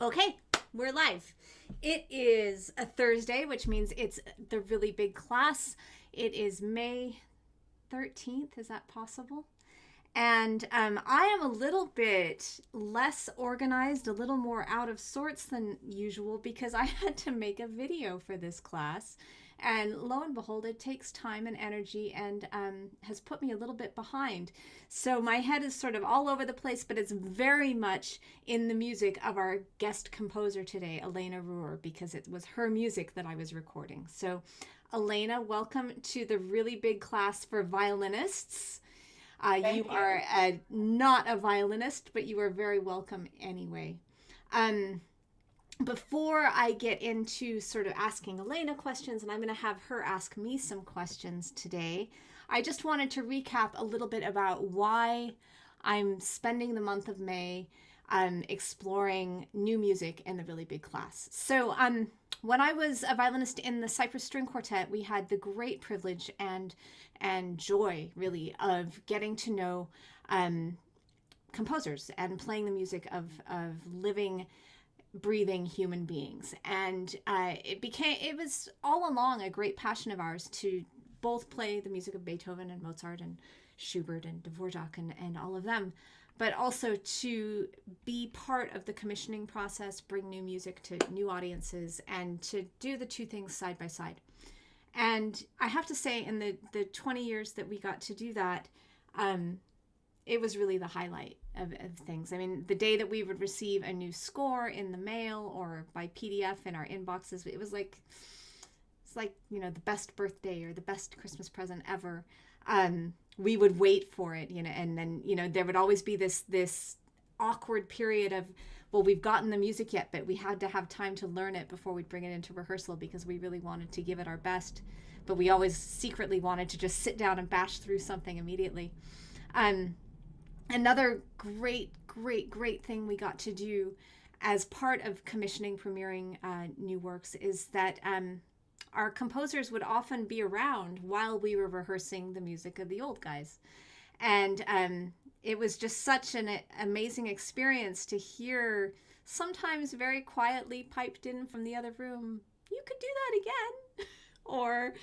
Okay, we're live. It is a Thursday, which means it's the really big class. It is May 13th. Is that possible? And I am a little bit less organized, a little more out of sorts than usual because I had to make a video for this class. And lo and behold, it takes time and energy and has put me a little bit behind. So my head is sort of all over the place, but it's very much in the music of our guest composer today, Elena Ruehr, because it was her music that I was recording. So, Elena, welcome to the really big class for violinists. You Thank you. are not a violinist, but you are very welcome anyway. Um, Before I get into sort of asking Elena questions, and I'm going to have her ask me some questions today, I just wanted to recap a little bit about why I'm spending the month of May exploring new music in the really big class. So, when I was a violinist in the Cypress String Quartet, we had the great privilege and joy, really, of getting to know composers and playing the music of living, breathing human beings. And it was all along a great passion of ours to both play the music of Beethoven and Mozart and Schubert and Dvorak and all of them, but also to be part of the commissioning process, bring new music to new audiences, and to do the two things side by side. And I have to say, in the 20 years that we got to do that, um, it was really the highlight of things. I mean, the day that we would receive a new score in the mail or by PDF in our inboxes, it's like, the best birthday or the best Christmas present ever. We would wait for it, and then, there would always be this awkward period of, well, we've gotten the music yet, but we had to have time to learn it before we'd bring it into rehearsal because we really wanted to give it our best. But we always secretly wanted to just sit down and bash through something immediately. Um, Another great thing we got to do as part of commissioning, premiering new works is that our composers would often be around while we were rehearsing the music of the old guys. And it was just such an amazing experience to hear, sometimes very quietly piped in from the other room, you could do that again. Or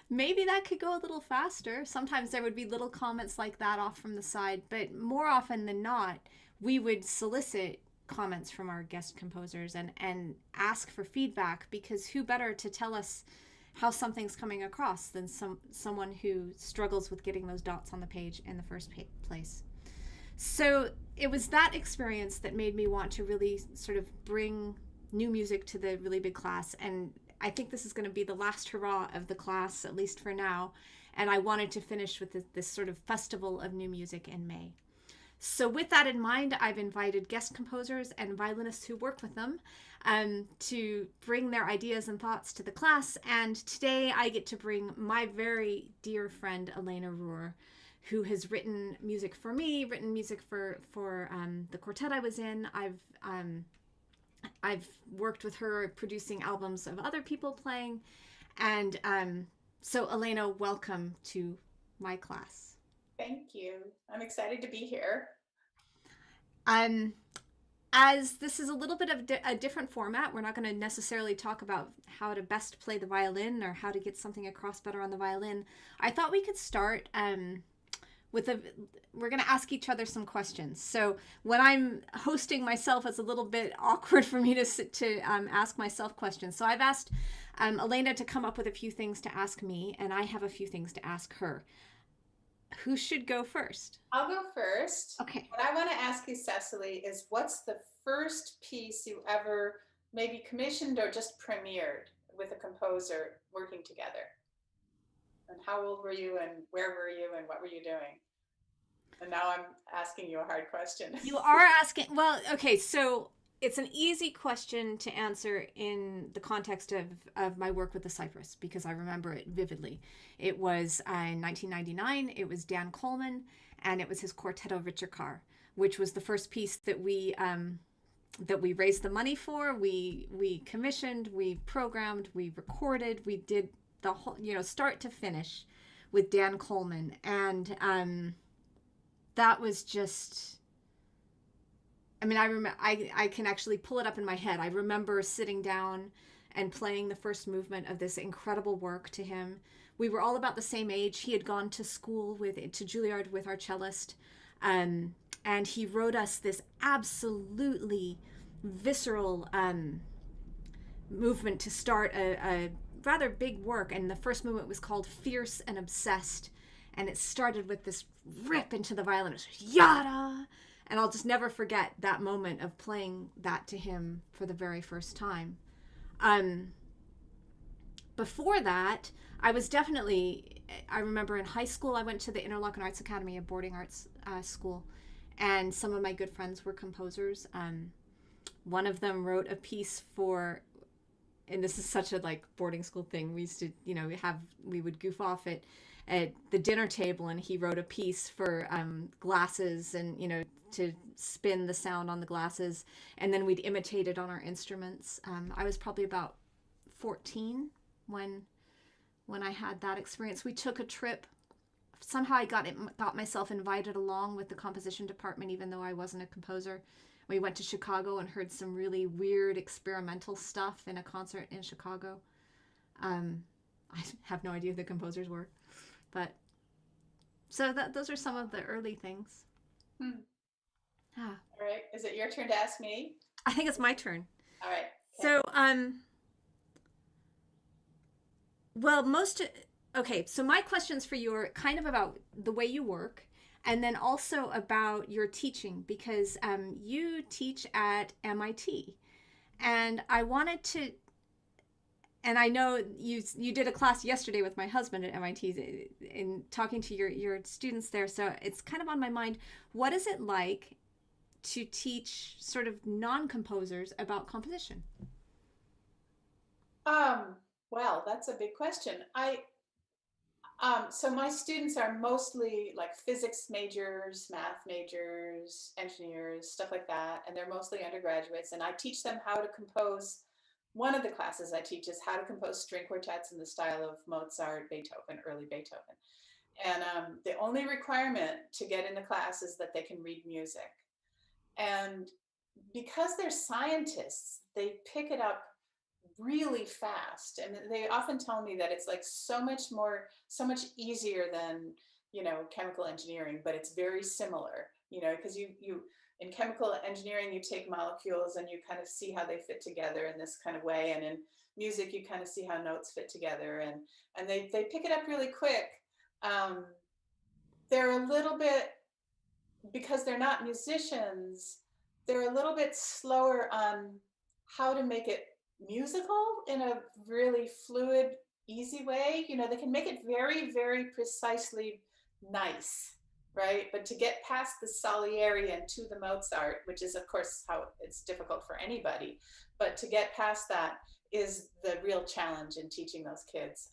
maybe that could go a little faster. Sometimes there would be little comments like that off from the side, but more often than not, we would solicit comments from our guest composers and ask for feedback, because who better to tell us how something's coming across than someone who struggles with getting those dots on the page in the first place. So it was that experience that made me want to really sort of bring new music to the really big class. And I think this is going to be the last hurrah of the class, at least for now. And I wanted to finish with this sort of festival of new music in May. So, with that in mind, I've invited guest composers and violinists who work with them to bring their ideas and thoughts to the class. And today I get to bring my very dear friend, Elena Ruehr, who has written music for me, written music for the quartet I was in. I've worked with her producing albums of other people playing. And so, Elena, welcome to my class. Thank you. I'm excited to be here. Um, as this is a little bit of a different format, we're not going to necessarily talk about how to best play the violin or how to get something across better on the violin. I thought we could start we're going to ask each other some questions. So when I'm hosting myself, it's a little bit awkward for me to ask myself questions. So I've asked Elena to come up with a few things to ask me, and I have a few things to ask her. Who should go first? I'll go first. Okay. What I want to ask you, Cecily, is what's the first piece you ever maybe commissioned or just premiered with a composer working together? And how old were you and where were you and what were you doing? And now I'm asking you a hard question. You are asking, well, okay, so it's an easy question to answer in the context of my work with the Cypress, because I remember it vividly. It was in 1999, it was Dan Coleman, and it was his Quartetto Ricercar, which was the first piece that we raised the money for. We commissioned, we programmed, we recorded, we did the whole, start to finish with Dan Coleman. And that was just I mean, I can actually pull it up in my head. I remember sitting down and playing the first movement of this incredible work to him. We were all about the same age. He had gone to school to Juilliard with our cellist, and he wrote us this absolutely visceral movement to start a rather big work. And the first movement was called Fierce and Obsessed, and it started with this rip into the violin. It was yada. And I'll just never forget that moment of playing that to him for the very first time. Before that, I remember in high school, I went to the Interlochen Arts Academy, a boarding arts school, and some of my good friends were composers. One of them wrote a piece for, and this is such a like boarding school thing. We used to, we would goof off at the dinner table, and he wrote a piece for glasses, and to spin the sound on the glasses, and then we'd imitate it on our instruments. I was probably about 14 when I had that experience. We took a trip. Somehow I got myself invited along with the composition department, even though I wasn't a composer. We went to Chicago and heard some really weird experimental stuff in a concert in Chicago. I have no idea who the composers were, but so those are some of the early things. All right. Is it your turn to ask me? I think it's my turn. All right. Okay. So my questions for you are kind of about the way you work, and then also about your teaching, because you teach at MIT, and I wanted to, and I know you did a class yesterday with my husband at MIT in talking to your students there, so it's kind of on my mind. What is it like to teach sort of non-composers about composition? Well, that's a big question. So my students are mostly like physics majors, math majors, engineers, stuff like that, and they're mostly undergraduates. And I teach them how to compose. One of the classes I teach is how to compose string quartets in the style of Mozart, Beethoven, early Beethoven. And the only requirement to get in the class is that they can read music. And because they're scientists, they pick it up really fast, and they often tell me that it's like so much easier than chemical engineering, but it's very similar, because you in chemical engineering you take molecules and you kind of see how they fit together in this kind of way, and in music you kind of see how notes fit together, and they pick it up really quick. They're a little bit, because they're not musicians, they're a little bit slower on how to make it musical in a really fluid, easy way. They can make it very, very precisely nice, right? But to get past the Salieri and to the Mozart, which is of course how it's difficult for anybody, but to get past that is the real challenge in teaching those kids,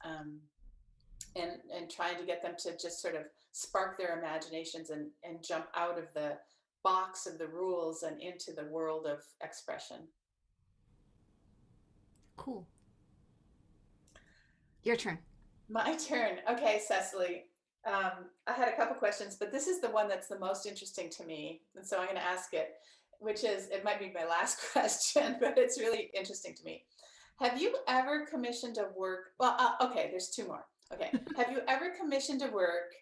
and trying to get them to just sort of spark their imaginations and jump out of the box of the rules and into the world of expression. Cool. Your turn. My turn. Okay, Cecily. I had a couple questions, but this is the one that's the most interesting to me. And so I'm going to ask it, which is, it might be my last question, but it's really interesting to me. Have you ever commissioned a work? Well, okay, there's two more. Okay. Have you ever commissioned a work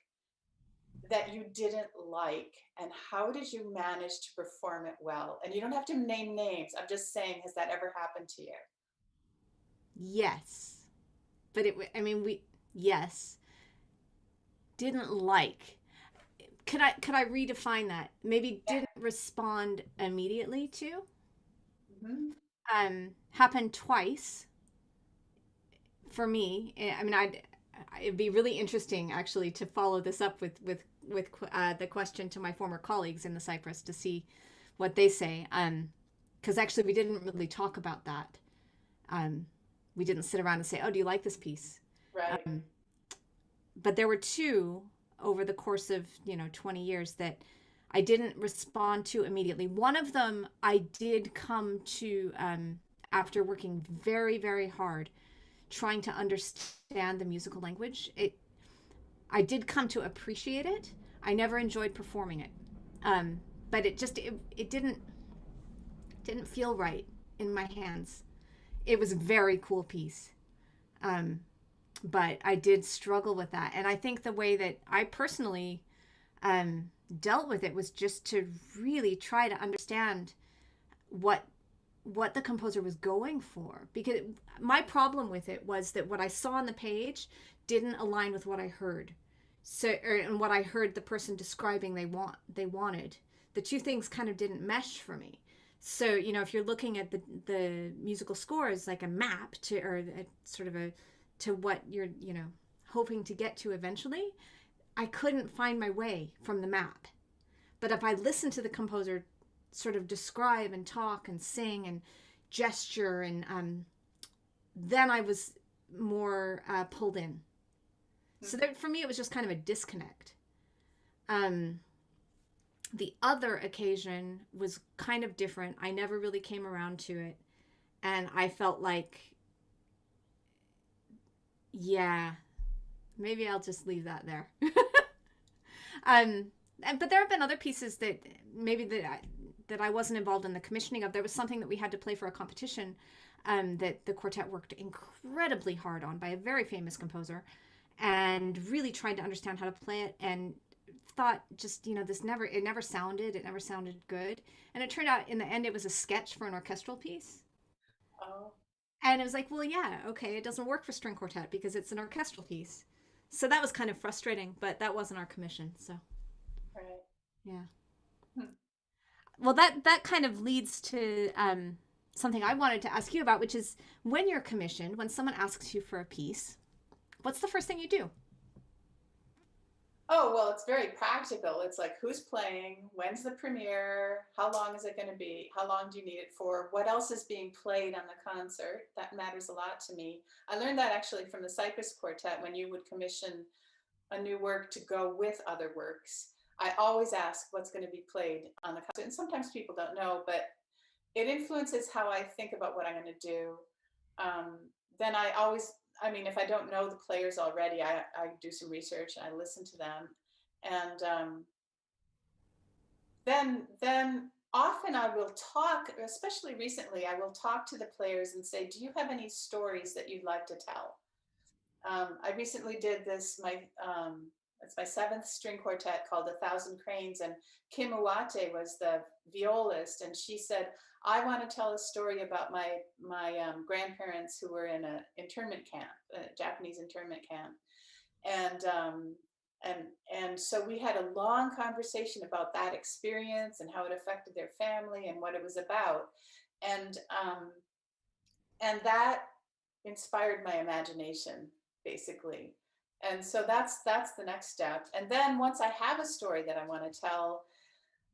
that you didn't like, and how did you manage to perform it well? And you don't have to name names. I'm just saying, has that ever happened to you? Yes, but yes, didn't like. Could I redefine that? Maybe didn't respond immediately to. Happened twice for me. I mean, it'd be really interesting actually to follow this up with the question to my former colleagues in the Cyprus to see what they say. Because actually we didn't really talk about that. We didn't sit around and say, "Oh, do you like this piece?" Right. But there were two over the course of 20 years that I didn't respond to immediately. One of them I did come to after working very, very hard trying to understand the musical language. I did come to appreciate it. I never enjoyed performing it, but it didn't. Didn't feel right in my hands. It was a very cool piece. Um, but I did struggle with that. And I think the way that I personally dealt with it was just to really try to understand what the composer was going for, because my problem with it was that what I saw on the page didn't align with what I heard. And what I heard the person describing they wanted. The two things kind of didn't mesh for me. So, if you're looking at the musical score as like a map to, or a sort of a, to what you're, hoping to get to eventually, I couldn't find my way from the map. But if I listened to the composer sort of describe and talk and sing and gesture, and then I was more pulled in. So that, for me, it was just kind of a disconnect. Um, the other occasion was kind of different. I never really came around to it. And I felt like, yeah, maybe I'll just leave that there. But there have been other pieces that maybe that I wasn't involved in the commissioning of. There was something that we had to play for a competition that the quartet worked incredibly hard on, by a very famous composer, and really tried to understand how to play it, and thought just, it never sounded good. And it turned out in the end it was a sketch for an orchestral piece. Oh, And it was like, well, yeah, okay, it doesn't work for string quartet because it's an orchestral piece. So that was kind of frustrating, but that wasn't our commission. So, right. yeah. Hmm. Well, that kind of leads to something I wanted to ask you about, which is, when you're commissioned, when someone asks you for a piece, what's the first thing you do? Oh, well, it's very practical. It's like, who's playing? When's the premiere? How long is it going to be? How long do you need it for? What else is being played on the concert? That matters a lot to me. I learned that actually from the Cypress Quartet, when you would commission a new work to go with other works. I always ask what's going to be played on the concert. And sometimes people don't know, but it influences how I think about what I'm going to do. Um, then if I don't know the players already, I do some research and I listen to them. And then often I will talk, especially recently, I will talk to the players and say, do you have any stories that you'd like to tell? I recently did this, it's my seventh string quartet called A Thousand Cranes, and Kim Uwate was the violist, and she said, I want to tell a story about my grandparents who were in an internment camp, a Japanese internment camp. And and and so we had a long conversation about that experience and how it affected their family and what it was about. And and that inspired my imagination, basically. And so that's the next step. And then once I have a story that I want to tell,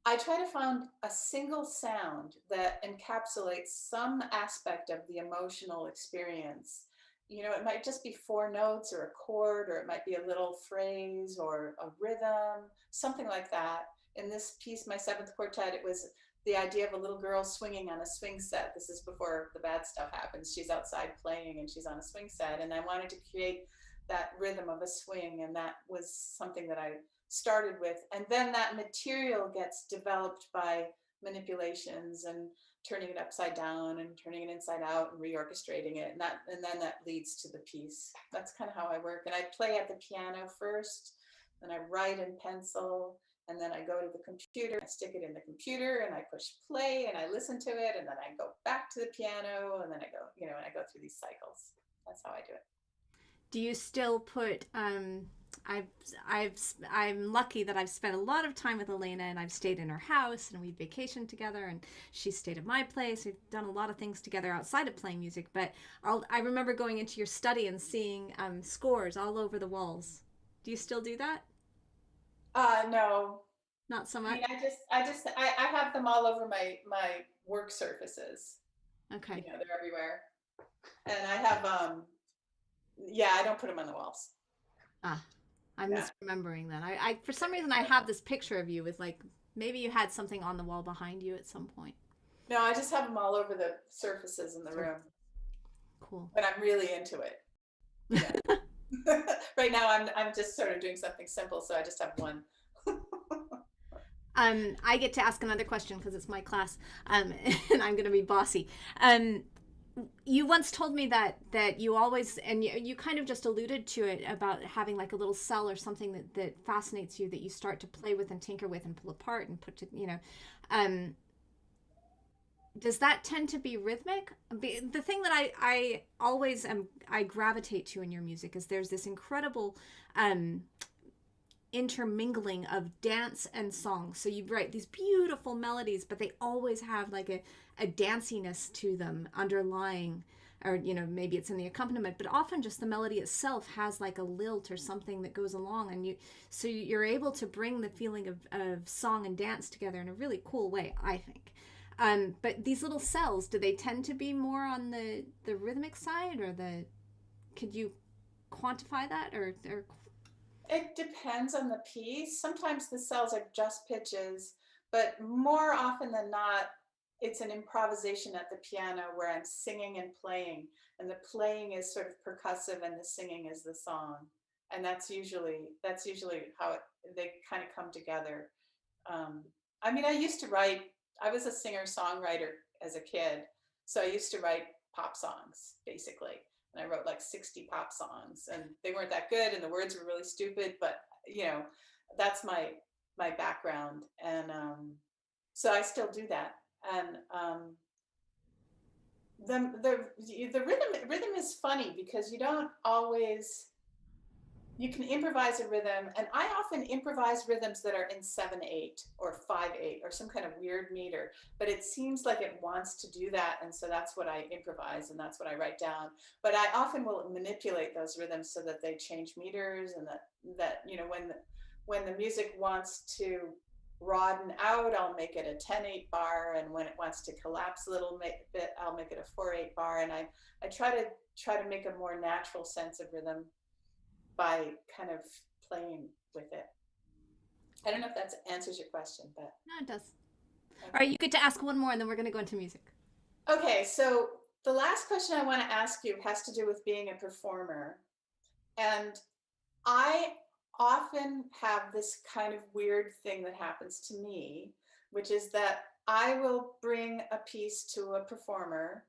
I try to find a single sound that encapsulates some aspect of the emotional experience. It might just be four notes or a chord, or it might be a little phrase or a rhythm, something like that. In this piece, my seventh quartet, it was the idea of a little girl swinging on a swing set. This is before the bad stuff happens. She's outside playing and she's on a swing set. And I wanted to create that rhythm of a swing. And that was something that I started with. And then that material gets developed by manipulations and turning it upside down and turning it inside out and reorchestrating it. And then that leads to the piece. That's kind of how I work. And I play at the piano first, then I write in pencil, and then I go to the computer, I stick it in the computer, and I push play, and I listen to it, and then I go back to the piano, and then I go, and I go through these cycles. That's how I do it. Do you still put I've I've I'm lucky that I've spent a lot of time with Elena, and I've stayed in her house, and we've vacationed together, and she stayed at my place. We've done a lot of things together outside of playing music, but I remember going into your study and seeing scores all over the walls. Do you still do that? No. Not so I much. mean, I have them all over my work surfaces. Okay. They're everywhere. And I have yeah, I don't put them on the walls. Ah, I'm Yeah. misremembering that. I for some reason I have this picture of you with, like, maybe you had something on the wall behind you at some point. No, I just have them all over the surfaces in the Sort of room. cool. But I'm really into it. Yeah. Right now I'm just sort of doing something simple, so I just have one. I get to ask another question because it's my class, and I'm going to be bossy. Um, you once told me that you always, and you kind of just alluded to it, about having like a little cell or something that fascinates you, that you start to play with and tinker with and pull apart and put to, um, does that tend to be rhythmic? The thing that I always I gravitate to in your music is there's this incredible um, intermingling of dance and song. So you write these beautiful melodies, but they always have like a danciness to them underlying, or maybe it's in the accompaniment, but often just the melody itself has like a lilt or something that goes along, and so you're able to bring the feeling of song and dance together in a really cool way, I think. But these little cells, do they tend to be more on the rhythmic side, or could you quantify that, or It depends on the piece. Sometimes the cells are just pitches, but more often than not, it's an improvisation at the piano where I'm singing and playing, and the playing is sort of percussive and the singing is the song. And that's usually how they kind of come together. Um, I mean, I was a singer-songwriter as a kid, so I used to write pop songs, basically. And I wrote like 60 pop songs, and they weren't that good, and the words were really stupid, but you know, that's my background. And so I still do that. And the rhythm is funny because you can improvise a rhythm, and I often improvise rhythms that are in 7/8 or 5/8 or some kind of weird meter, but it seems like it wants to do that, and so that's what I improvise and that's what I write down. But I often will manipulate those rhythms so that they change meters, and that when the music wants to broaden out, I'll make it a 10/8 bar, and when it wants to collapse a little bit, I'll make it a 4/8 bar, and I try to make a more natural sense of rhythm by kind of playing with it. I don't know if that answers your question, but no, it does. All right, okay. you get to ask one more, and then we're going to go into music. Okay, so the last question I want to ask you has to do with being a performer. And I often have this kind of weird thing that happens to me, which is that I will bring a piece to a performer,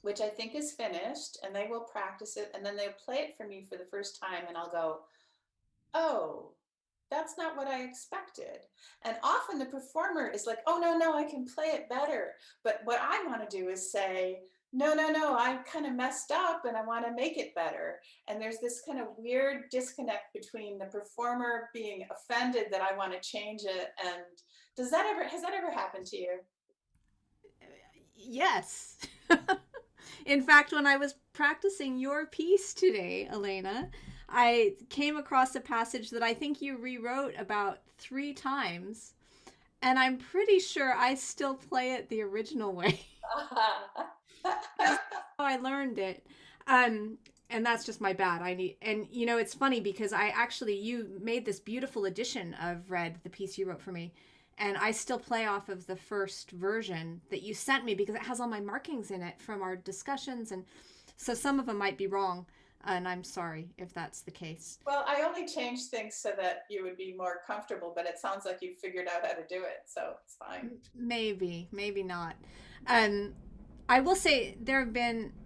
which I think is finished, and they will practice it, and then they'll play it for me for the first time, and I'll go, oh, that's not what I expected. And often the performer is like, oh, no, no, I can play it better. But what I want to do is say, no, no, no, I kind of messed up and I want to make it better. And there's this kind of weird disconnect between the performer being offended that I want to change it. And has that ever happened to you? Yes. In fact, when I was practicing your piece today, Elena, I came across a passage that I think you rewrote about 3 times, and I'm pretty sure I still play it the original way. Because how I learned it. Um, and that's just my bad. And it's funny because you made this beautiful edition of Red, the piece you wrote for me, and I still play off of the first version that you sent me because it has all my markings in it from our discussions, and so some of them might be wrong, and I'm sorry if that's the case. Well, I only changed things so that you would be more comfortable, but it sounds like you figured out how to do it, so it's fine. Maybe, maybe not. Um, I will say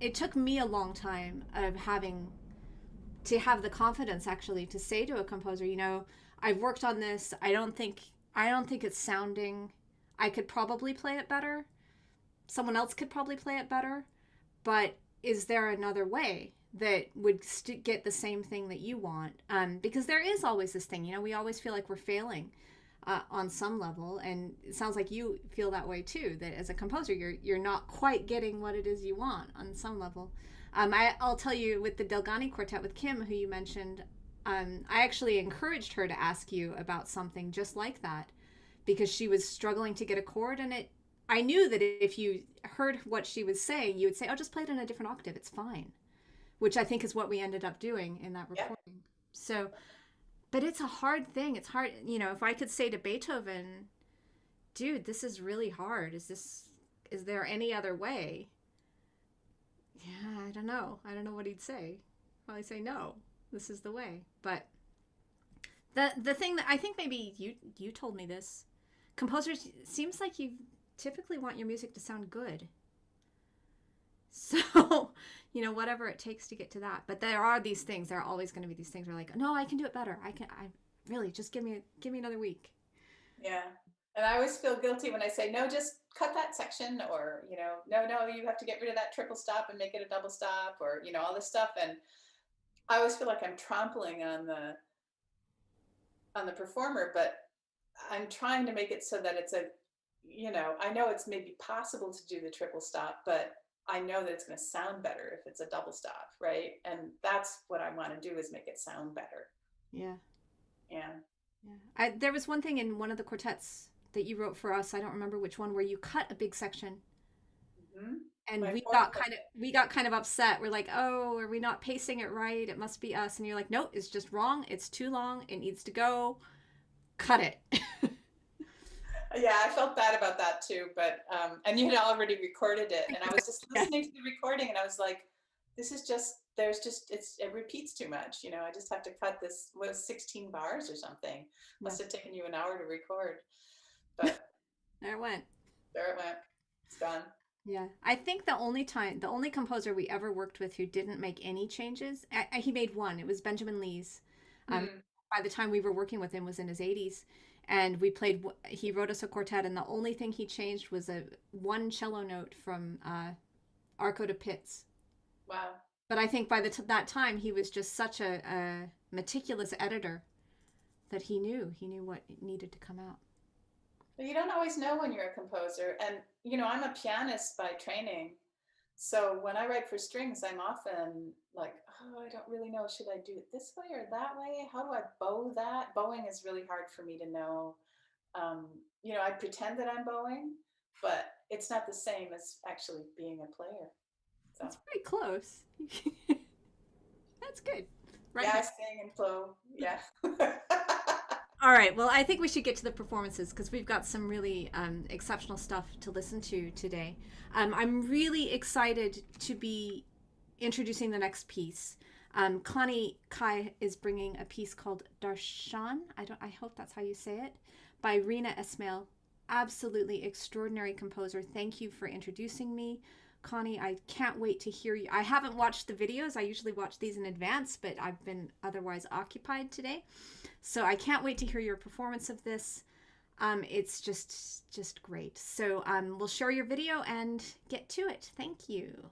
it took me a long time of having to have the confidence actually to say to a composer, I've worked on this. I don't think it's sounding. I could probably play it better. Someone else could probably play it better. But is there another way that would get the same thing that you want? Because there is always this thing. We always feel like we're failing on some level, and it sounds like you feel that way too. That as a composer, you're not quite getting what it is you want on some level. I'll tell you, with the Delgani Quartet with Kim, who you mentioned, I actually encouraged her to ask you about something just like that because she was struggling to get a chord, and I knew that if you heard what she was saying, you would say, "Oh, just play it in a different octave. It's fine," which I think is what we ended up doing in that Yep. recording. So, but it's a hard thing. It's hard, if I could say to Beethoven, "Dude, this is really hard. Is there any other way?" Yeah, I don't know. I don't know what he'd say. Probably say no. This is the way. But the thing that I think maybe you told me this. composers, seems like you typically want your music to sound good. So, whatever it takes to get to that. But there are these things. There are always going to be these things where like, no, I can do it better. I really just give me another week. Yeah. And I always feel guilty when I say, no, just cut that section, or, no, you have to get rid of that triple stop and make it a double stop, or, all this stuff. And I always feel like I'm trampling on the performer, but I'm trying to make it so that it's I know it's maybe possible to do the triple stop, but I know that it's going to sound better if it's a double stop, right? And that's what I want to do, is make it sound better. Yeah. Yeah. Yeah. There was one thing in one of the quartets that you wrote for us. I don't remember which one, where you cut a big section. Mm-hmm. And My we fourth got quartet. kind of upset. We're like, "Oh, are we not pacing it right? It must be us." And you're like, "Nope, it's just wrong. It's too long. It needs to go. Cut it." Yeah, I felt bad about that too, but and you had already recorded it, and I was just Yeah. listening to the recording, and I was like, this is just it repeats too much. I just have to cut this, was 16 bars or something. Must have taken you an hour to record, but There it went. there it went. It's gone. Yeah. I think the only composer we ever worked with who didn't make any changes, he made one. It was Benjamin Lee's. Um, Hmm. by the time we were working with him was in his 80s. And he wrote us a quartet, and the only thing he changed was one cello note from Arco de Pitts. Wow. But I think by that time, he was just such a meticulous editor that he knew what needed to come out. But you don't always know when you're a composer, and I'm a pianist by training. So when I write for strings, I'm often like, oh, I don't really know. Should I do it this way or that way? How do I bow that? Bowing is really hard for me to know. Um, I pretend that I'm bowing, but it's not the same as actually being a player. So It's pretty close. That's good. Right yeah, I hand. sing and blow. Yeah. All right. Well, I think we should get to the performances because we've got some really exceptional stuff to listen to today. I'm really excited to be introducing the next piece. Connie Kai is bringing a piece called Darshan. I hope that's how you say it, by Reena Esmail. Absolutely extraordinary composer. Thank you for introducing me, Connie. I can't wait to hear you. I haven't watched the videos. I usually watch these in advance, but I've been otherwise occupied today. So I can't wait to hear your performance of this. It's just great. So we'll share your video and get to it. Thank you.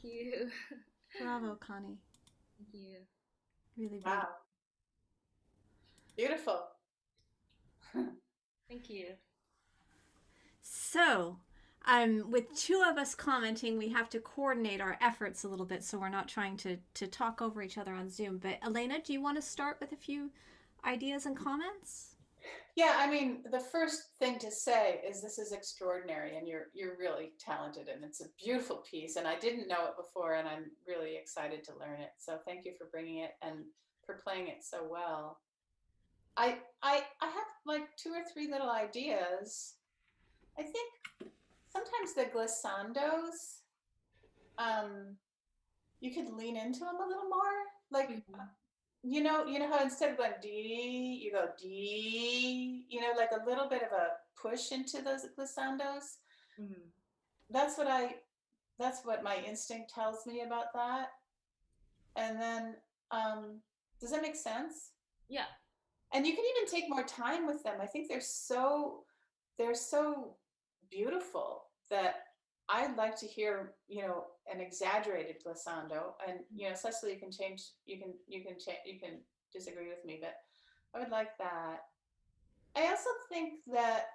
Thank you. Bravo, Connie. Thank you. Really beautiful. Wow. Beautiful. Thank you. So, with two of us commenting, we have to coordinate our efforts a little bit so we're not trying to talk over each other on Zoom. But Elena, do you want to start with a few ideas and comments? Yeah, I mean, the first thing to say is this is extraordinary, and you're really talented, and it's a beautiful piece. And I didn't know it before, and I'm really excited to learn it. So thank you for bringing it and for playing it so well. I have like two or three little ideas. I think sometimes the glissandos, you could lean into them a little more. Like, you know how instead of going D, you go D, like a little bit of a push into those glissandos. Mm-hmm. That's what my instinct tells me about that. And then, does that make sense? Yeah. And you can even take more time with them. I think they're so beautiful that I'd like to hear, an exaggerated glissando. And Cecily, you can disagree with me, but I would like that. I also think that,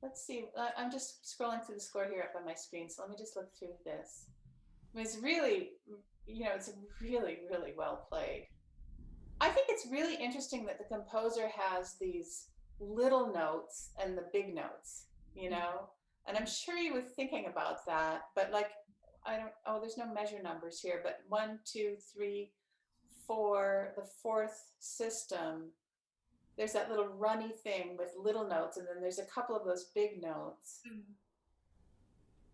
let's see, I'm just scrolling through the score here up on my screen, so let me just look through this. I mean, it's really, it's really, really well played. I think it's really interesting that the composer has these little notes and the big notes, and I'm sure you were thinking about that, but like, there's no measure numbers here, but 1, 2, 3, 4, the fourth system, there's that little runny thing with little notes, and then there's a couple of those big notes. Mm-hmm.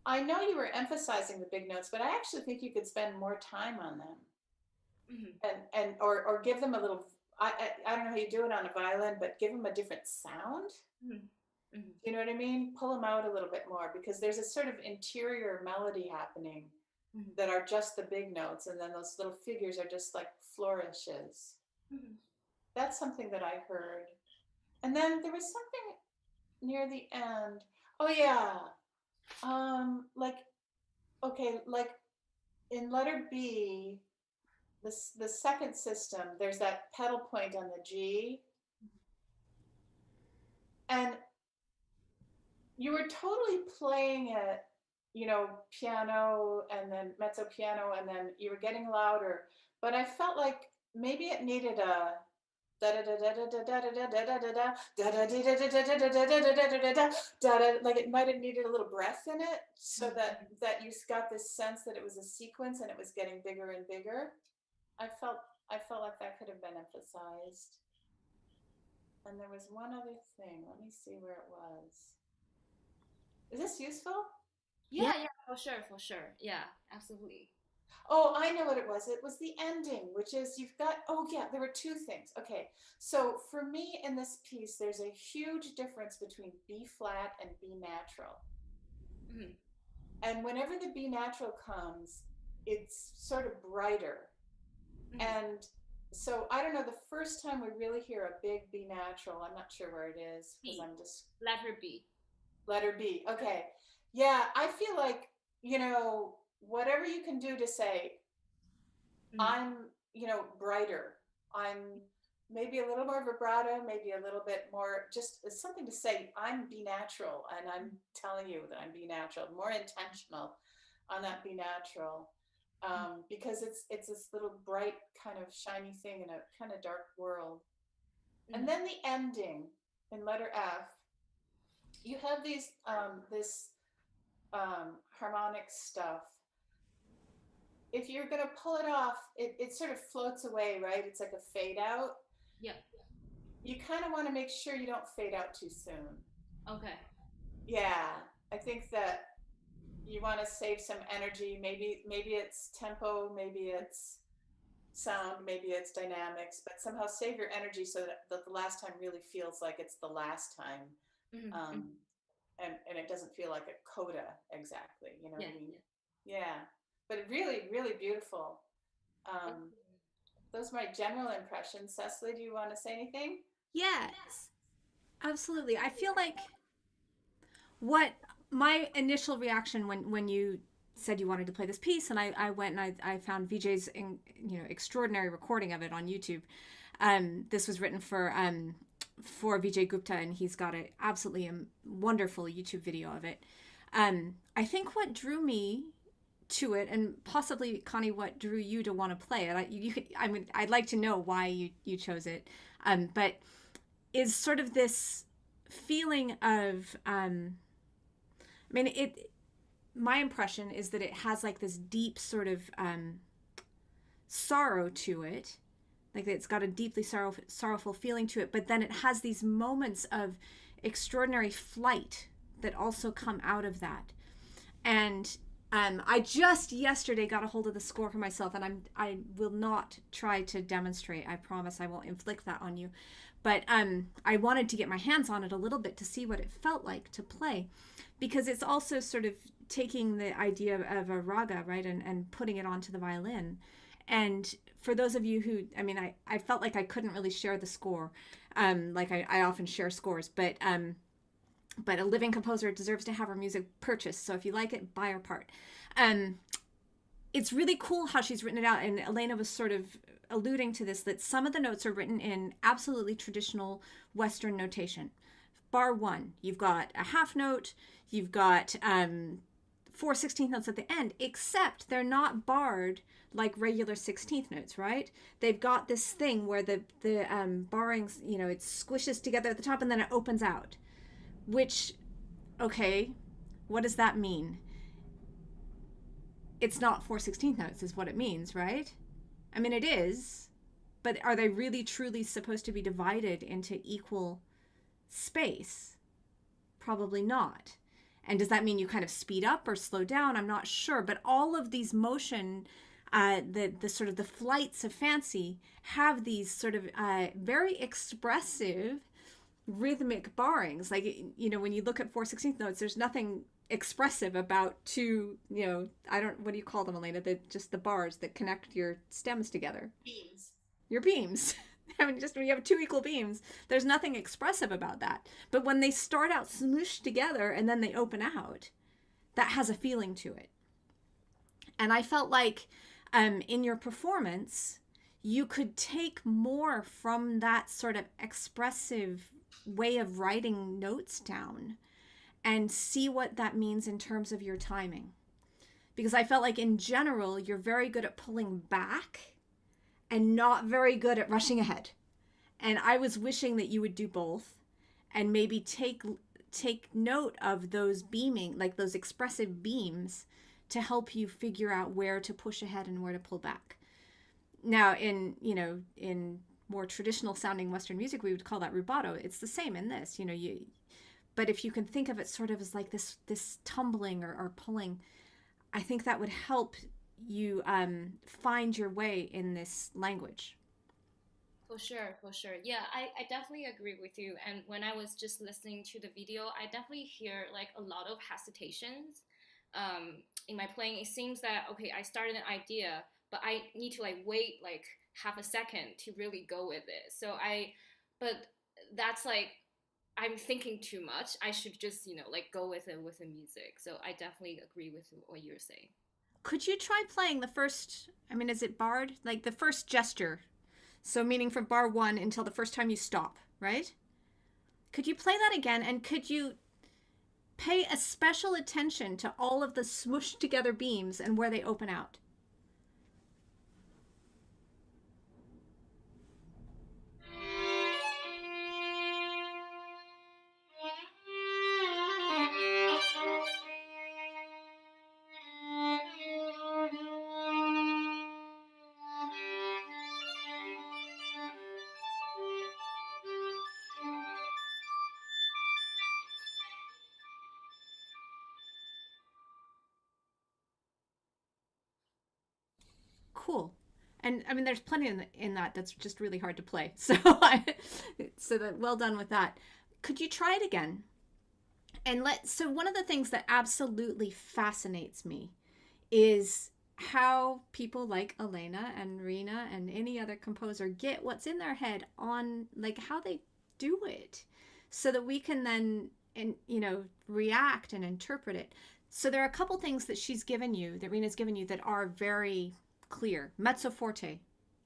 I know you were emphasizing the big notes, but I actually think you could spend more time on them, or give them a little. I don't know how you do it on a violin, but give them a different sound. Mm-hmm. You know what I mean? Pull them out a little bit more, because there's a sort of interior melody happening that are just the big notes, and then those little figures are just like flourishes. That's something that I heard. And then there was something near the end. Oh yeah. Like, okay, like in letter B, the second system, there's that pedal point on the G. And you were totally playing it, piano and then mezzo piano, and then you were getting louder. But I felt like maybe it needed a like it might have needed a little breath in it, so that you got this sense that it was a sequence and it was getting bigger and bigger. I felt like that could have been emphasized. And there was one other thing. Let me see where it was. Is this useful? Yeah, for sure. Yeah, absolutely. Oh, I know what it was. It was the ending, which is there were two things. Okay, so for me in this piece, there's a huge difference between B flat and B natural. And whenever the B natural comes, it's sort of brighter. And so I don't know, the first time we really hear a big B natural, I'm not sure where it is, because I'm just... Letter B. Letter B, okay. Yeah, I feel like, whatever you can do to say, I'm, brighter. I'm maybe a little more vibrato, maybe a little bit more, just something to say, I'm be natural. And I'm telling you that I'm be natural, more intentional on that be natural. Because it's this little bright kind of shiny thing in a kind of dark world. And then the ending in letter F, you have this harmonic stuff. If you're going to pull it off, it sort of floats away, right? It's like a fade out. Yeah. You kind of want to make sure you don't fade out too soon. Okay. Yeah, I think that you want to save some energy. Maybe it's tempo, maybe it's sound, maybe it's dynamics, but somehow save your energy so that the last time really feels like it's the last time. And it doesn't feel like a coda exactly, you know what I mean? Yeah. But really, really beautiful. Those are my general impressions. Cecily, do you want to say anything? Yes, absolutely. I feel like what my initial reaction when you said you wanted to play this piece, and I went and I found VJ's extraordinary recording of it on YouTube. This was written for Vijay Gupta, and he's got an absolutely wonderful YouTube video of it. I think what drew me to it, and possibly Connie, what drew you to want to play it, I'd like to know why you chose it, but is sort of this feeling of my impression is that it has like this deep sort of sorrow to it, like it's got a deeply sorrowful feeling to it, but then it has these moments of extraordinary flight that also come out of that. And I just yesterday got a hold of the score for myself, and I will not try to demonstrate. I promise I won't inflict that on you. But I wanted to get my hands on it a little bit to see what it felt like to play, because it's also sort of taking the idea of a raga, right, and putting it onto the violin. And for those of you who, I felt like I couldn't really share the score, like I often share scores, but a living composer deserves to have her music purchased. So if you like it, buy her part. It's really cool how she's written it out. And Elena was sort of alluding to this, that some of the notes are written in absolutely traditional Western notation. Bar one, you've got a half note, you've got 4 16th notes at the end, except they're not barred like regular 16th notes, right? They've got this thing where the barring, it squishes together at the top and then it opens out. Which, okay, what does that mean? it's not 4/16 notes is what it means, right? I mean, it is, but are they really truly supposed to be divided into equal space? Probably not. And does that mean you kind of speed up or slow down? I'm not sure. But all of these motion, the sort of the flights of fancy have these sort of very expressive rhythmic barrings. Like, you know, when you look at 4/16 notes, there's nothing expressive about two, you know, I don't, what do you call them, Elena? Just the bars that connect your stems together. Beams. Your beams. I mean, just when you have two equal beams, there's nothing expressive about that. But when they start out smooshed together and then they open out, that has a feeling to it. And I felt like in your performance, you could take more from that sort of expressive way of writing notes down and see what that means in terms of your timing. Because I felt like in general, you're very good at pulling back and not very good at rushing ahead. And I was wishing that you would do both and maybe take note of those beaming, like those expressive beams, to help you figure out where to push ahead and where to pull back. Now, in more traditional sounding Western music, we would call that rubato. It's the same in this, but if you can think of it sort of as like this tumbling or pulling, I think that would help you find your way in this language. For sure, for sure. Yeah, I definitely agree with you. And when I was just listening to the video, I definitely hear like a lot of hesitations in my playing. It seems that, okay, I started an idea, but I need to like wait like half a second to really go with it. But that's like, I'm thinking too much. I should just, like go with it with the music. So I definitely agree with what you're saying. Could you try playing the first, I mean, is it barred? Like the first gesture. So meaning from bar 1 until the first time you stop, right? Could you play that again? And could you pay a special attention to all of the smooshed together beams and where they open out? Cool. And I mean, there's plenty in that that's just really hard to play. So, well done with that. Could you try it again? So one of the things that absolutely fascinates me is how people like Elena and Reena and any other composer get what's in their head on like how they do it so that we can then react and interpret it. So there are a couple things that Reena's given you that are very clear. Mezzo forte.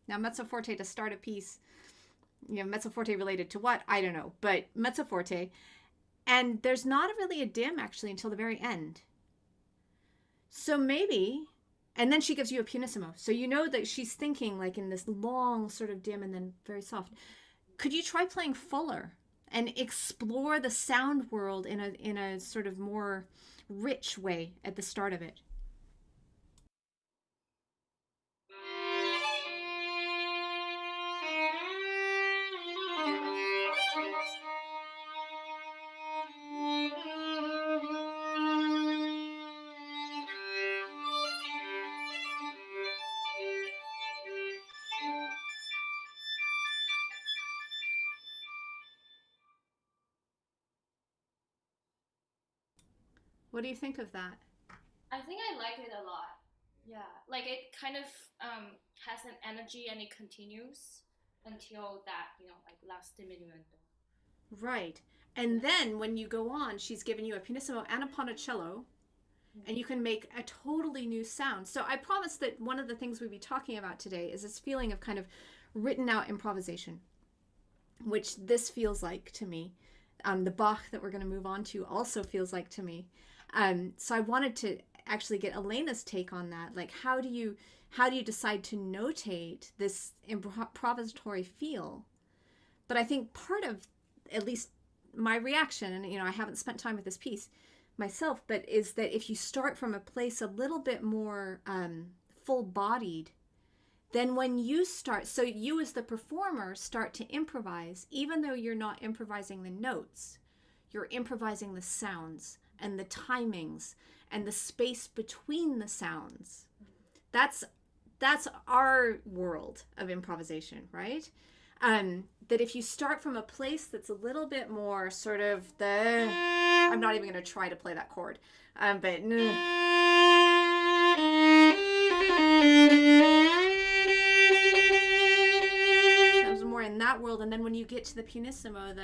Now mezzo forte to start a piece, mezzo forte related to what? I don't know, but mezzo forte. And there's not really a dim actually until the very end. So maybe, and then she gives you a pianissimo. So you know that she's thinking like in this long sort of dim and then very soft. Could you try playing fuller and explore the sound world in a sort of more rich way at the start of it? What do you think of that? I think I like it a lot. Yeah, like it kind of has an energy and it continues until that, like last diminuendo. Right. And then when you go on, she's given you a pianissimo and a ponticello, and you can make a totally new sound. So I promise that one of the things we'll be talking about today is this feeling of kind of written out improvisation, which this feels like to me. The Bach that we're going to move on to also feels like to me. So I wanted to actually get Elena's take on that. Like, how do you decide to notate this improvisatory feel? But I think part of, at least my reaction, and I haven't spent time with this piece, myself, but is that if you start from a place a little bit more full-bodied, then when you start, so you as the performer start to improvise, even though you're not improvising the notes, you're improvising the sounds and the timings and the space between the sounds. That's our world of improvisation, right? That if you start from a place that's a little bit more sort of I'm not even going to try to play that chord, but more in that world, and then when you get to the pianissimo,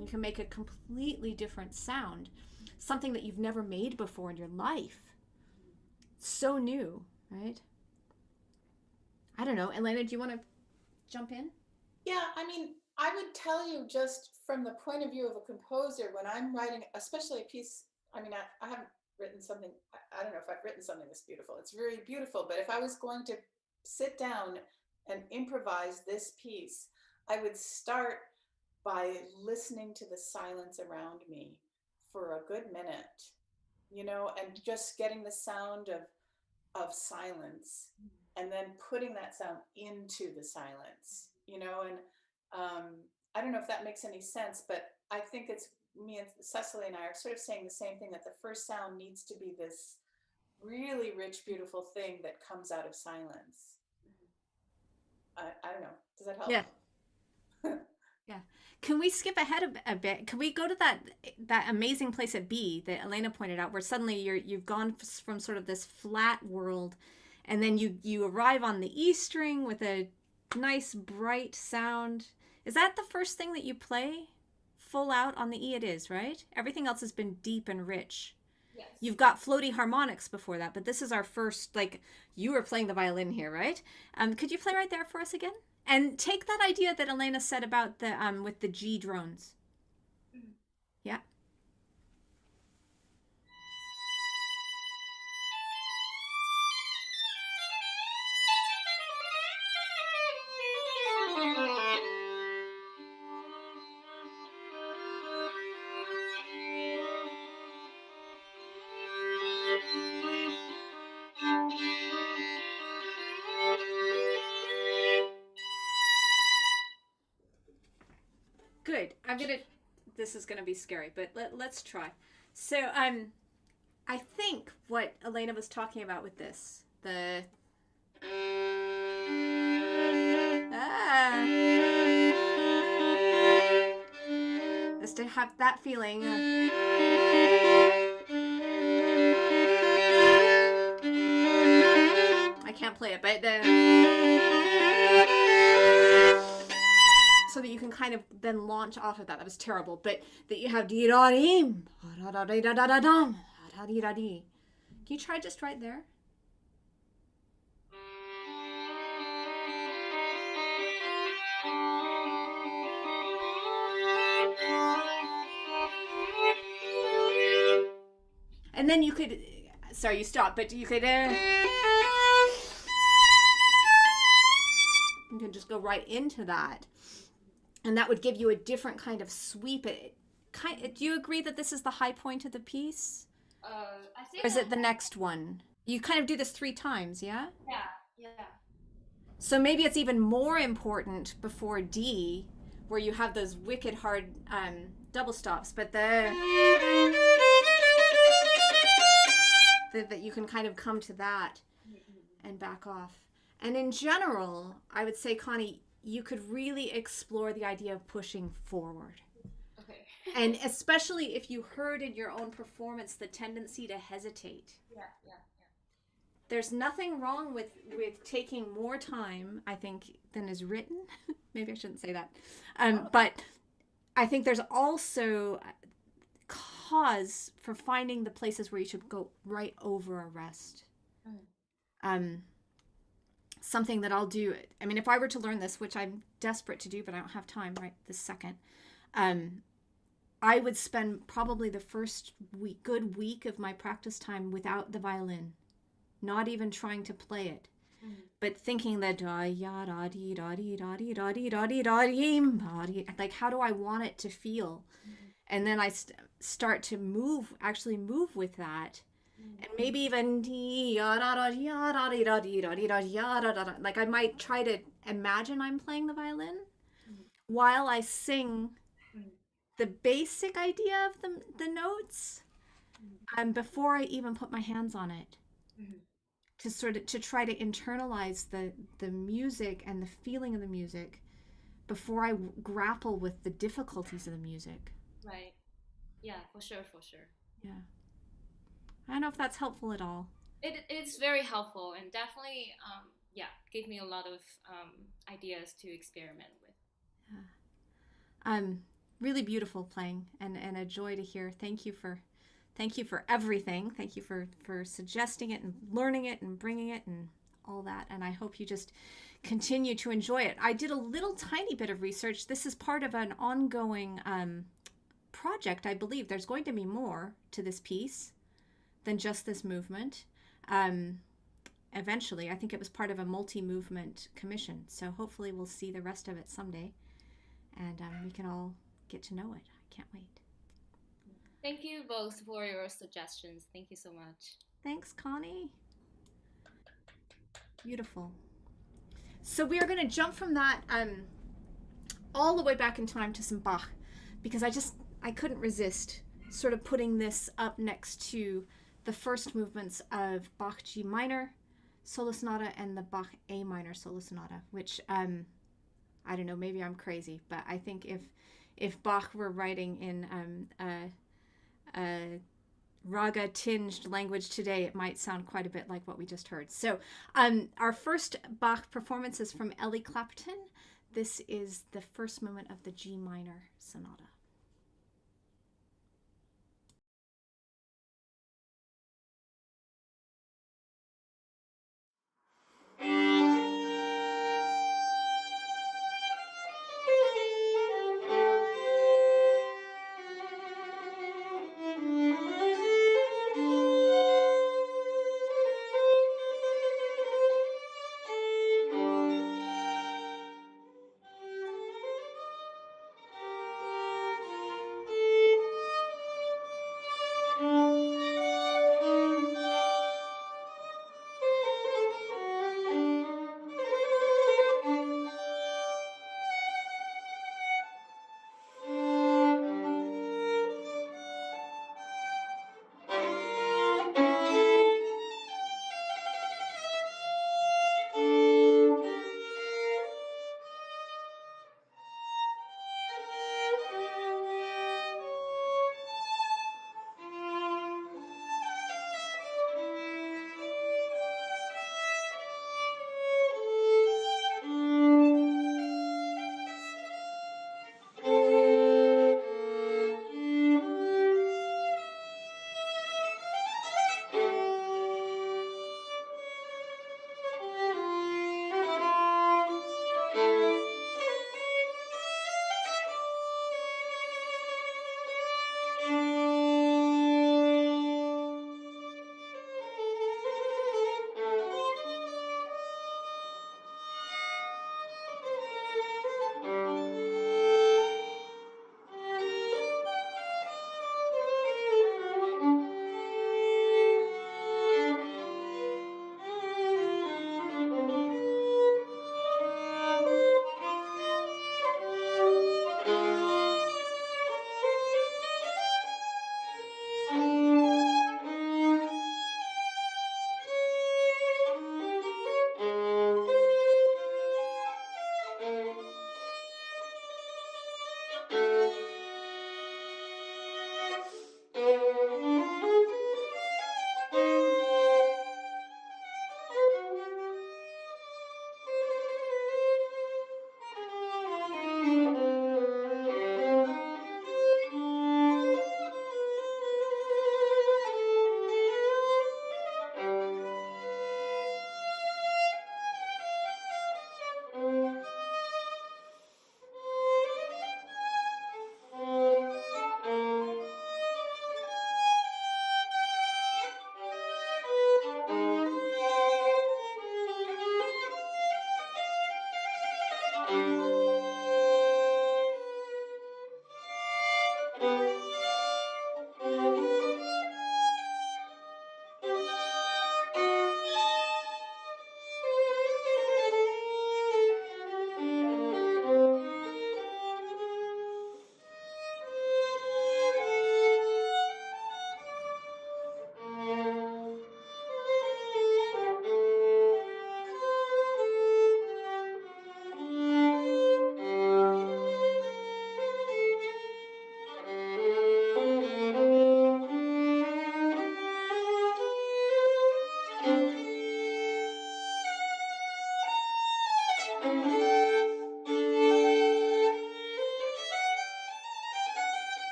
you can make a completely different sound, something that you've never made before in your life. So new, right? I don't know. Elena, do you want to jump in? Yeah, I mean, I would tell you just from the point of view of a composer, when I'm writing, especially a piece, I mean, I haven't written something, I don't know if I've written something that's beautiful. It's very beautiful, but if I was going to sit down and improvise this piece, I would start by listening to the silence around me for a good minute, you know, and just getting the sound of silence, and then putting that sound into the silence, you know. And I don't know if that makes any sense, but I think it's me and Cecily and I are sort of saying the same thing, that the first sound needs to be this really rich, beautiful thing that comes out of silence. I don't know. Does that help? Yeah. Yeah. Can we skip ahead a bit? Can we go to that amazing place at B that Elena pointed out, where suddenly you've gone from sort of this flat world, and then you arrive on the E string with a nice bright sound. Is that the first thing that you play full out on the E? It is, right? Everything else has been deep and rich. Yes. You've got floaty harmonics before that, but this is our first, like, you were playing the violin here, right? Could you play right there for us again? And take that idea that Elena said about the with the G drones. Yeah. Good. This is gonna be scary, but let's try. So I think what Elena was talking about with this, is to have that feeling. I can't play it, but so that you can kind of then launch off of that. That was terrible, but that you have dee da dee, da da da da da da dum, da dee da dee. Can you try just right there? And then you could, sorry, you stopped, but you could you can just go right into that. And that would give you a different kind of sweep. Do you agree that this is the high point of the piece? I think. Or is it the next one? You kind of do this 3 times, yeah? Yeah. So maybe it's even more important before D, where you have those wicked hard double stops, but that you can kind of come to that and back off. And in general, I would say, Connie, you could really explore the idea of pushing forward. Okay. And especially if you heard in your own performance the tendency to hesitate. Yeah. There's nothing wrong with taking more time, I think, than is written. Maybe I shouldn't say that. But I think there's also cause for finding the places where you should go right over a rest. Something that I'll do, I mean, if I were to learn this, which I'm desperate to do, but I don't have time right this second, I would spend probably the first good week of my practice time without the violin, not even trying to play it, but thinking the da ya da dee da dee da dee da dee da dee da dee, like how do I want it to feel? And then I start to actually move with that, and maybe even like I might try to imagine I'm playing the violin while I sing the basic idea of the notes, before I even put my hands on it, to sort of to try to internalize the music and the feeling of the music before I grapple with the difficulties of the music. Right. Yeah, for sure, for sure. Yeah. I don't know if that's helpful at all. It's very helpful and definitely, yeah, gave me a lot of ideas to experiment with. Yeah. Really beautiful playing, and a joy to hear. Thank you for everything. Thank you for suggesting it and learning it and bringing it and all that. And I hope you just continue to enjoy it. I did a little tiny bit of research. This is part of an ongoing project. I believe there's going to be more to this piece than just this movement. Eventually, I think it was part of a multi-movement commission. So hopefully we'll see the rest of it someday, and we can all get to know it. I can't wait. Thank you both for your suggestions. Thank you so much. Thanks, Connie. Beautiful. So we are going to jump from that all the way back in time to some Bach, because I couldn't resist sort of putting this up next to the first movements of Bach G minor solo sonata and the Bach A minor solo sonata, which I don't know, maybe I'm crazy, but I think if Bach were writing in a raga tinged language today, it might sound quite a bit like what we just heard. So our first Bach performance is from Ellie Clapperton. This is the first movement of the G minor sonata.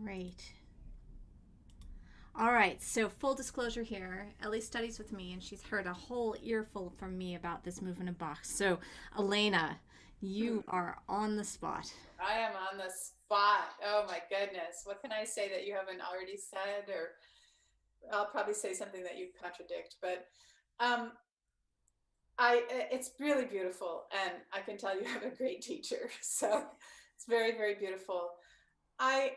Great. All right, so full disclosure here, Ellie studies with me and she's heard a whole earful from me about this movement of Bach. So, Elena, you are on the spot. I am on the spot. Oh my goodness. What can I say that you haven't already said? Or I'll probably say something that you contradict, but um, it's really beautiful, and I can tell you have a great teacher. So it's very, very beautiful. I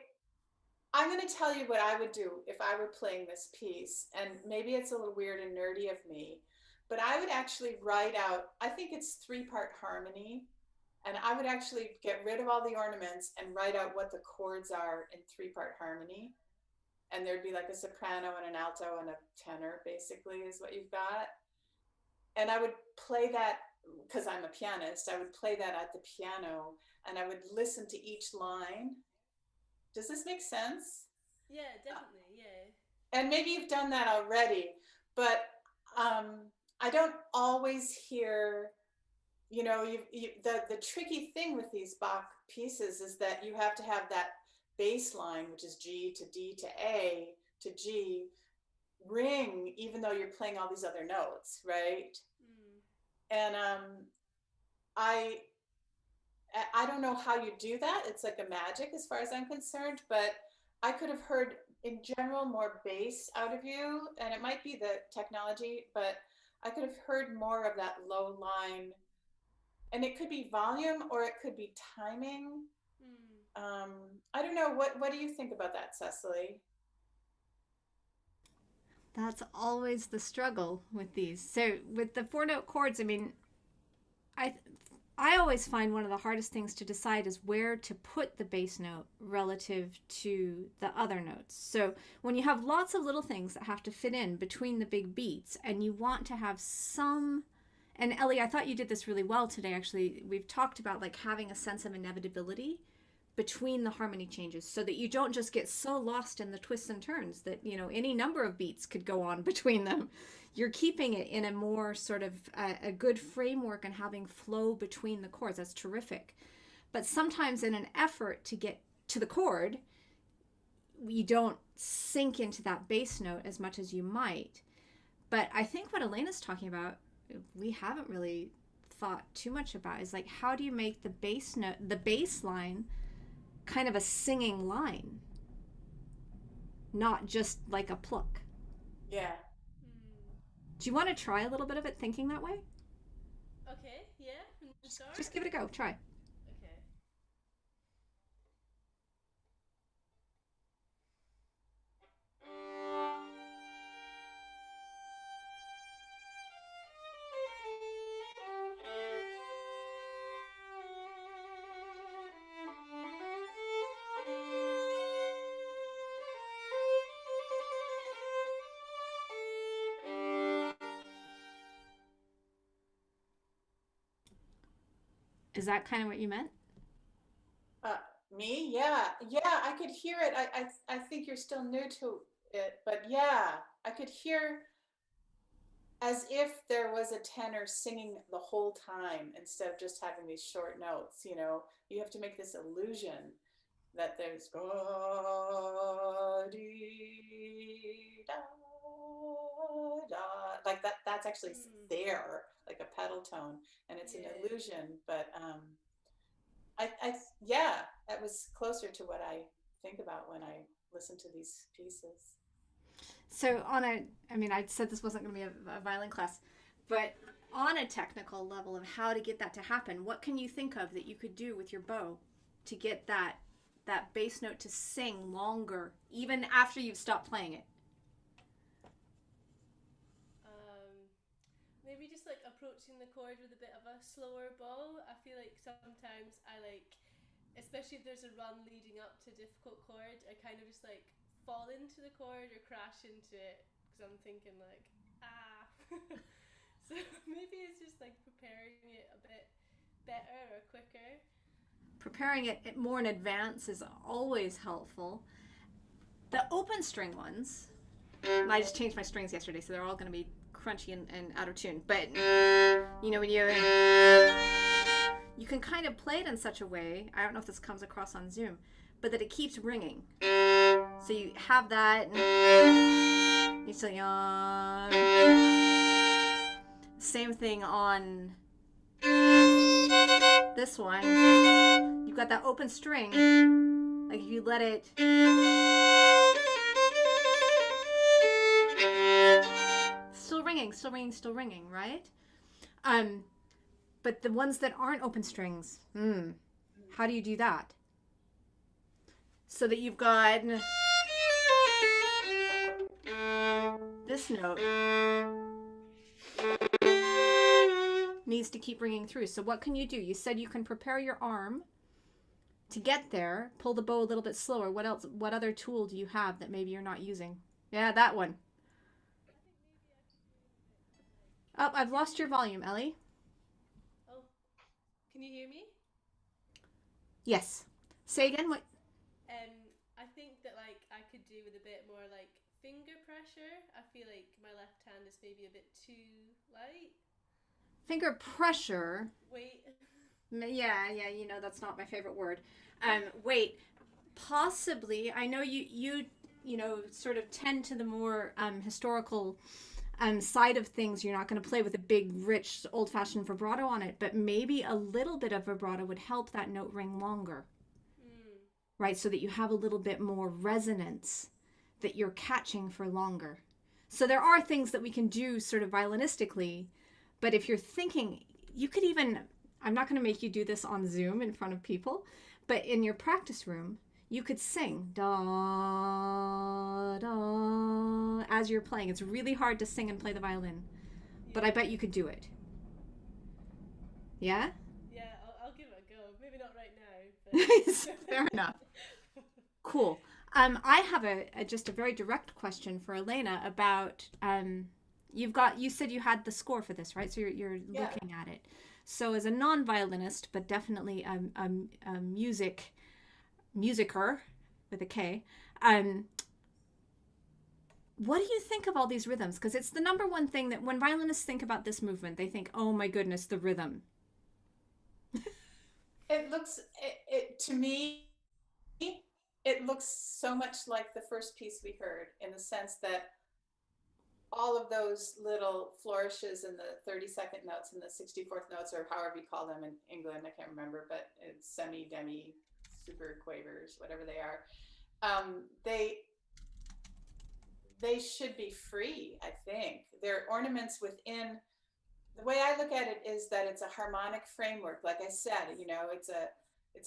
I'm going to tell you what I would do if I were playing this piece, and maybe it's a little weird and nerdy of me, but I would actually write out, I think it's 3-part harmony, and I would actually get rid of all the ornaments and write out what the chords are in 3-part harmony. And there'd be like a soprano and an alto and a tenor, basically, is what you've got. And I would play that because I'm a pianist. I would play that at the piano and I would listen to each line. Does this make sense? Yeah, definitely. Yeah. And maybe you've done that already, but I don't always hear, the tricky thing with these Bach pieces is that you have to have that bass line, which is G to D to A to G, ring, even though you're playing all these other notes, right? And I don't know how you do that. It's like a magic as far as I'm concerned, but I could have heard in general more bass out of you, and it might be the technology, but I could have heard more of that low line, and it could be volume or it could be timing. I don't know. What do you think about that, Cecily? That's always the struggle with these. So with the 4-note chords, I mean, I always find one of the hardest things to decide is where to put the bass note relative to the other notes. So when you have lots of little things that have to fit in between the big beats and you want to have some, and Ellie, I thought you did this really well today, actually. We've talked about like having a sense of inevitability between the harmony changes so that you don't just get so lost in the twists and turns that, any number of beats could go on between them. You're keeping it in a more sort of a good framework and having flow between the chords. That's terrific. But sometimes in an effort to get to the chord, you don't sink into that bass note as much as you might. But I think what Elena's talking about, we haven't really thought too much about, is like, how do you make the bass note, the bass line, kind of a singing line, not just like a pluck. Yeah. Do you want to try a little bit of it thinking that way? Okay, yeah. Just give it a go. Try. Okay. Is that kind of what you meant? Me? Yeah. I could hear it. I think you're still new to it, but yeah, I could hear as if there was a tenor singing the whole time instead of just having these short notes. You have to make this illusion that there's like that. That's actually there, like a pedal tone, and it's an illusion. But yeah, that was closer to what I think about when I listen to these pieces. So I said this wasn't going to be a violin class, but on a technical level of how to get that to happen, what can you think of that you could do with your bow to get that bass note to sing longer, even after you've stopped playing it? Maybe just like approaching the chord with a bit of a slower bow. I feel like sometimes especially if there's a run leading up to a difficult chord, I kind of just like fall into the chord or crash into it because I'm thinking like, So maybe it's just like preparing it a bit better or quicker. Preparing it more in advance is always helpful. The open string ones, I just changed my strings yesterday, so they're all going to be crunchy and out of tune. But when you can kind of play it in such a way, I don't know if this comes across on Zoom, but that it keeps ringing. So you have that, and you say, same thing on this one. You've got that open string. Like if you let it, still ringing, still ringing, still ringing, right? But the ones that aren't open strings, how do you do that? So that you've got this note needs to keep ringing through. So what can you do? You said you can prepare your arm to get there, pull the bow a little bit slower. What else? What other tool do you have that maybe you're not using? Yeah, that one. Oh, I've lost your volume, Ellie. Oh, can you hear me? Yes. Say again. What? I think that like I could do with a bit more like finger pressure. I feel like my left hand is maybe a bit too light. Finger pressure. Wait. Yeah, you know that's not my favorite word. Wait, possibly. I know you know sort of tend to the more historical side of things. You're not going to play with a big, rich, old-fashioned vibrato on it, but maybe a little bit of vibrato would help that note ring longer, right? So that you have a little bit more resonance that you're catching for longer. So there are things that we can do sort of violinistically, but if you're thinking, you could even, I'm not going to make you do this on Zoom in front of people, but in your practice room, you could sing da da as you're playing. It's really hard to sing and play the violin, but I bet you could do it. Yeah? Yeah, I'll give it a go. Maybe not right now, but Fair enough. Cool. I have just a very direct question for Elena about you said you had the score for this, right? So you're looking at it. So as a non-violinist, but definitely a musicer with a K, what do you think of all these rhythms? Because it's the number one thing that when violinists think about this movement, they think, oh my goodness, the rhythm. To me, it looks so much like the first piece we heard, in the sense that all of those little flourishes in the 32nd notes and the 64th notes, or however you call them in England, I can't remember, but it's semi, demi, super quavers, whatever they are. They should be free, I think. They're ornaments within. The way I look at it is that it's a harmonic framework. Like I said, you know, it's a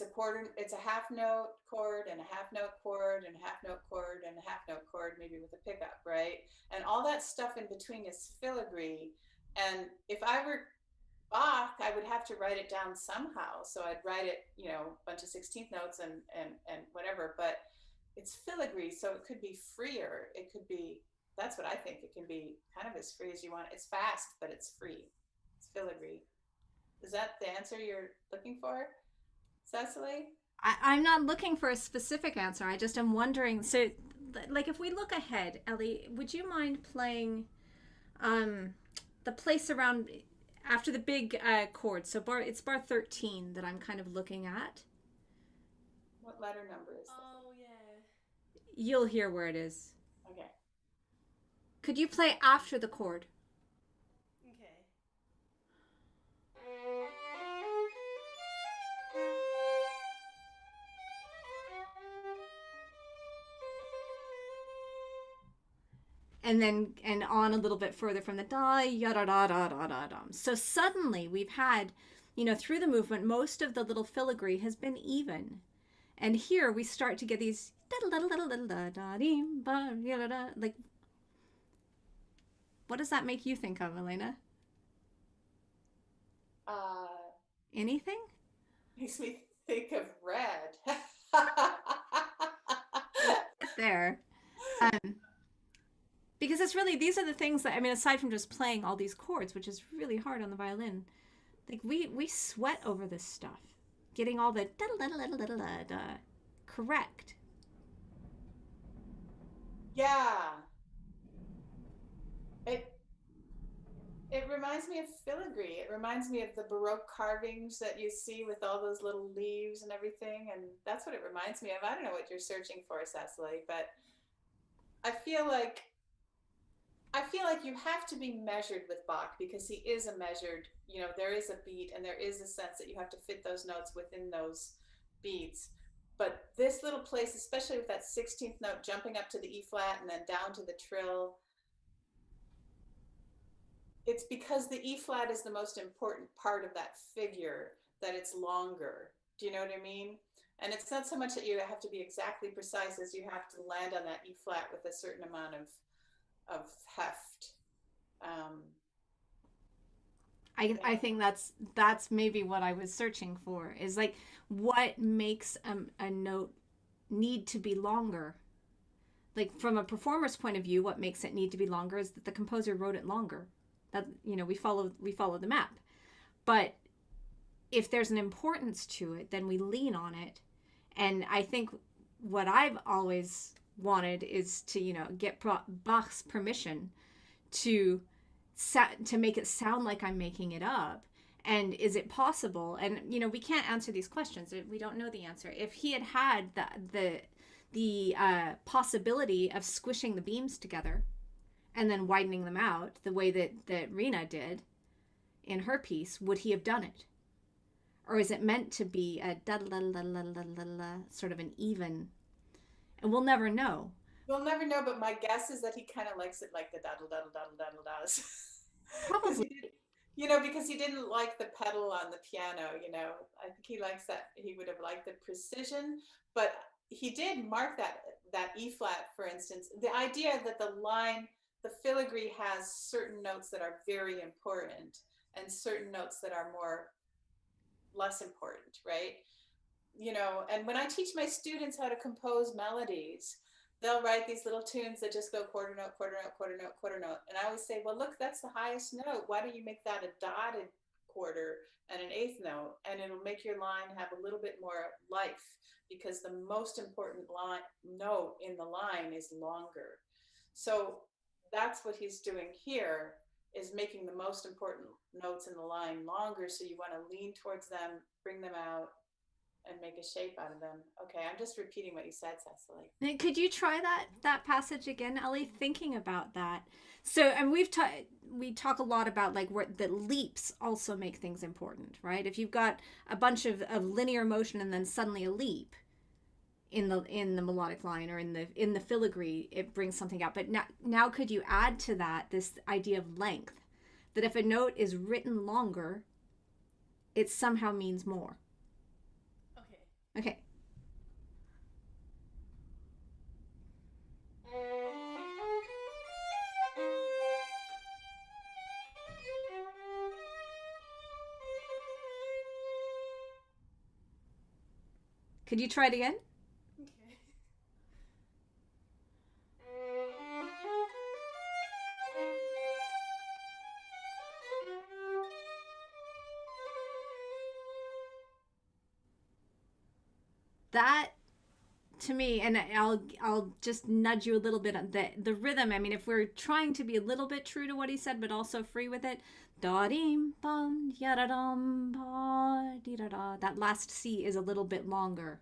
quarter, it's a half note chord and a half note chord and a half note chord and a half note chord, maybe with a pickup, right? And all that stuff in between is filigree. And if I were Bach, I would have to write it down somehow. So I'd write it, you know, a bunch of 16th notes and whatever, but it's filigree. So it could be freer. It could be, that's what I think. It can be kind of as free as you want. It's fast, but it's free. It's filigree. Is that the answer you're looking for, Cecily? I'm not looking for a specific answer. I just am wondering. So, like, if we look ahead, Ellie, would you mind playing the place around after the big chord? So it's bar 13 that I'm kind of looking at. What letter number is that? Oh, yeah. You'll hear where it is. Okay. Could you play after the chord? Okay. And on a little bit further from the da yada da da da da da. So suddenly we've had, you know, through the movement, most of the little filigree has been even, and here we start to get these like. What does that make you think of, Elena? Anything? Makes me think of red. There. Because it's really, these are the things that, I mean, aside from just playing all these chords, which is really hard on the violin, like we sweat over this stuff, getting all the correct. Yeah. It reminds me of filigree. It reminds me of the Baroque carvings that you see with all those little leaves and everything. And that's what it reminds me of. I don't know what you're searching for, Cecily, but I feel like I feel like you have to be measured with Bach because he is a measured, there is a beat and there is a sense that you have to fit those notes within those beats. But this little place, especially with that 16th note jumping up to the E flat and then down to the trill, it's because the E flat is the most important part of that figure that it's longer. Do you know what I mean? And it's not so much that you have to be exactly precise as you have to land on that E flat with a certain amount of heft. I think that's maybe what I was searching for, is like what makes a note need to be longer. Like from a performer's point of view, what makes it need to be longer is that the composer wrote it longer. That we follow the map. But if there's an importance to it, then we lean on it. And I think what I've always wanted is to get Bach's permission to make it sound like I'm making it up. And is it possible? And we can't answer these questions. We don't know the answer. If he had the possibility of squishing the beams together and then widening them out the way that Reena did in her piece, would he have done it? Or is it meant to be a sort of an even? And we'll never know. We'll never know, but my guess is that he kind of likes it like the daddle daddle daddle daddle does. Probably. Because he didn't like the pedal on the piano. I think he likes that. He would have liked the precision, but he did mark that E flat, for instance. The idea that the filigree has certain notes that are very important and certain notes that are less important, right? And when I teach my students how to compose melodies, they'll write these little tunes that just go quarter note, quarter note, quarter note, quarter note. And I always say, well, look, that's the highest note. Why don't you make that a dotted quarter and an eighth note? And it'll make your line have a little bit more life, because the most important note in the line is longer. So that's what he's doing here, is making the most important notes in the line longer. So you want to lean towards them, bring them out, and make a shape out of them. Okay, I'm just repeating what you said, Cecily. And could you try that passage again, Ellie? Thinking about that. So, and we talk a lot about like where the leaps also make things important, right? If you've got a bunch of linear motion and then suddenly a leap in the melodic line or in the filigree, it brings something out. But now could you add to that this idea of length, that if a note is written longer, it somehow means more. Okay. Could you try it again? Okay. That, to me, and I'll just nudge you a little bit on the rhythm. I mean, if we're trying to be a little bit true to what he said, but also free with it, da dim bum yada dum ba di da da. That last C is a little bit longer.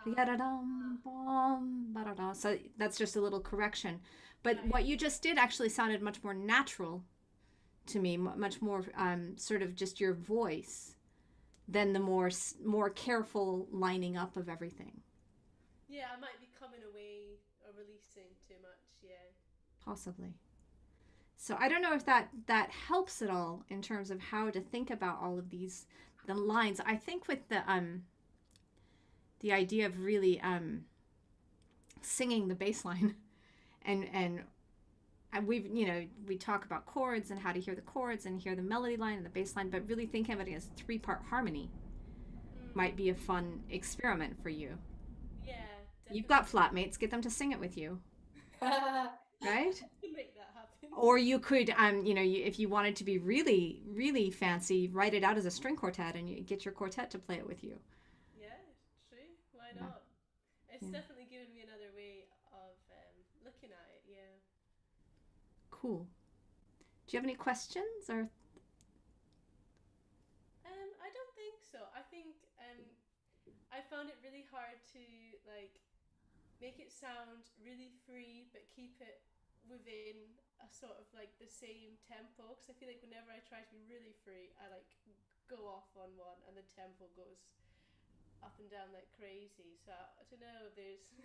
Yada dum bum ba da da. So that's just a little correction. But what you just did actually sounded much more natural to me, much more sort of just your voice than the more careful lining up of everything. Yeah, I might be coming away or releasing too much, yeah. Possibly. So I don't know if that helps at all in terms of how to think about all of the lines. I think with the idea of really singing the bass line and we talk about chords and how to hear the chords and hear the melody line and the bass line, but really thinking of it as 3-part harmony might be a fun experiment for you. Yeah, definitely. You've got flatmates, get them to sing it with you. Right? Make that happen. Or you could, if you wanted to be really, really fancy, write it out as a string quartet and you get your quartet to play it with you. Yeah, true. Why not? It's definitely given me another way of looking at it, yeah. Cool. Do you have any questions or? I don't think so. I think I found it really hard to like make it sound really free but keep it within a sort of like the same tempo, because I feel like whenever I try to be really free, I like go off on one and the tempo goes up and down like crazy. So I don't know, there's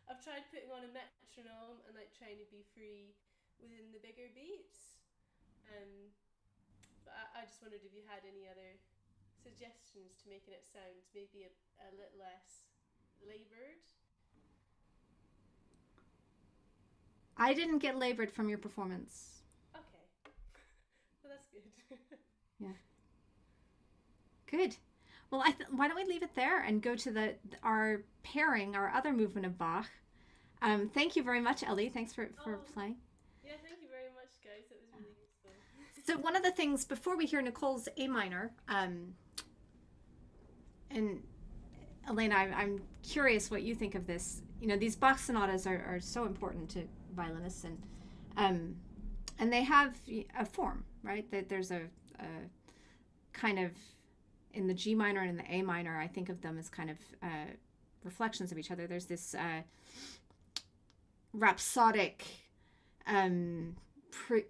I've tried putting on a metronome and like trying to be free within the bigger beats. But I just wondered if you had any other suggestions to making it sound maybe a little less laboured. I didn't get labored from your performance. Okay. Well, that's good. Yeah. Good. Well, why don't we leave it there and go to our pairing, our other movement of Bach. Thank you very much, Ellie. Thanks for playing. Yeah, thank you very much, guys. That was really useful. So one of the things, before we hear Nicole's A minor, and Elena, I'm curious what you think of this. You know, these Bach sonatas are so important to violinists, and they have a form, right? That there's a kind of, in the G minor and in the A minor, I think of them as kind of reflections of each other. There's this rhapsodic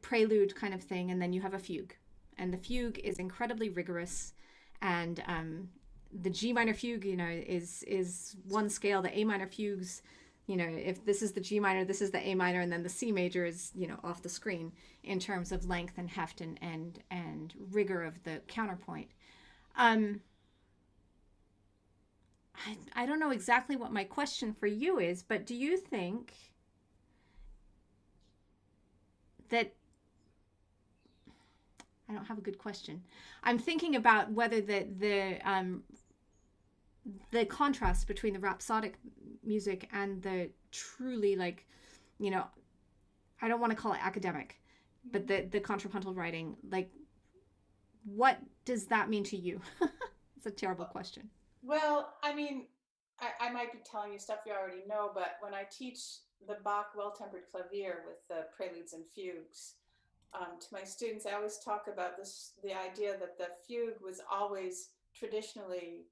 prelude kind of thing, and then you have a fugue, and the fugue is incredibly rigorous, and the G minor fugue, you know, is one scale. The A minor fugues, you know, if this is the G minor, this is the A minor, and then the C major is, you know, off the screen in terms of length and heft and rigor of the counterpoint. I don't know exactly what my question for you is, but do you think that, I don't have a good question. I'm thinking about whether the contrast between the rhapsodic music and the truly, like, you know, I don't want to call it academic, but the contrapuntal writing, like, what does that mean to you? It's a terrible question. Well, I mean, I might be telling you stuff you already know, but when I teach the Bach well-tempered clavier with the preludes and fugues to my students, I always talk about the idea that the fugue was always traditionally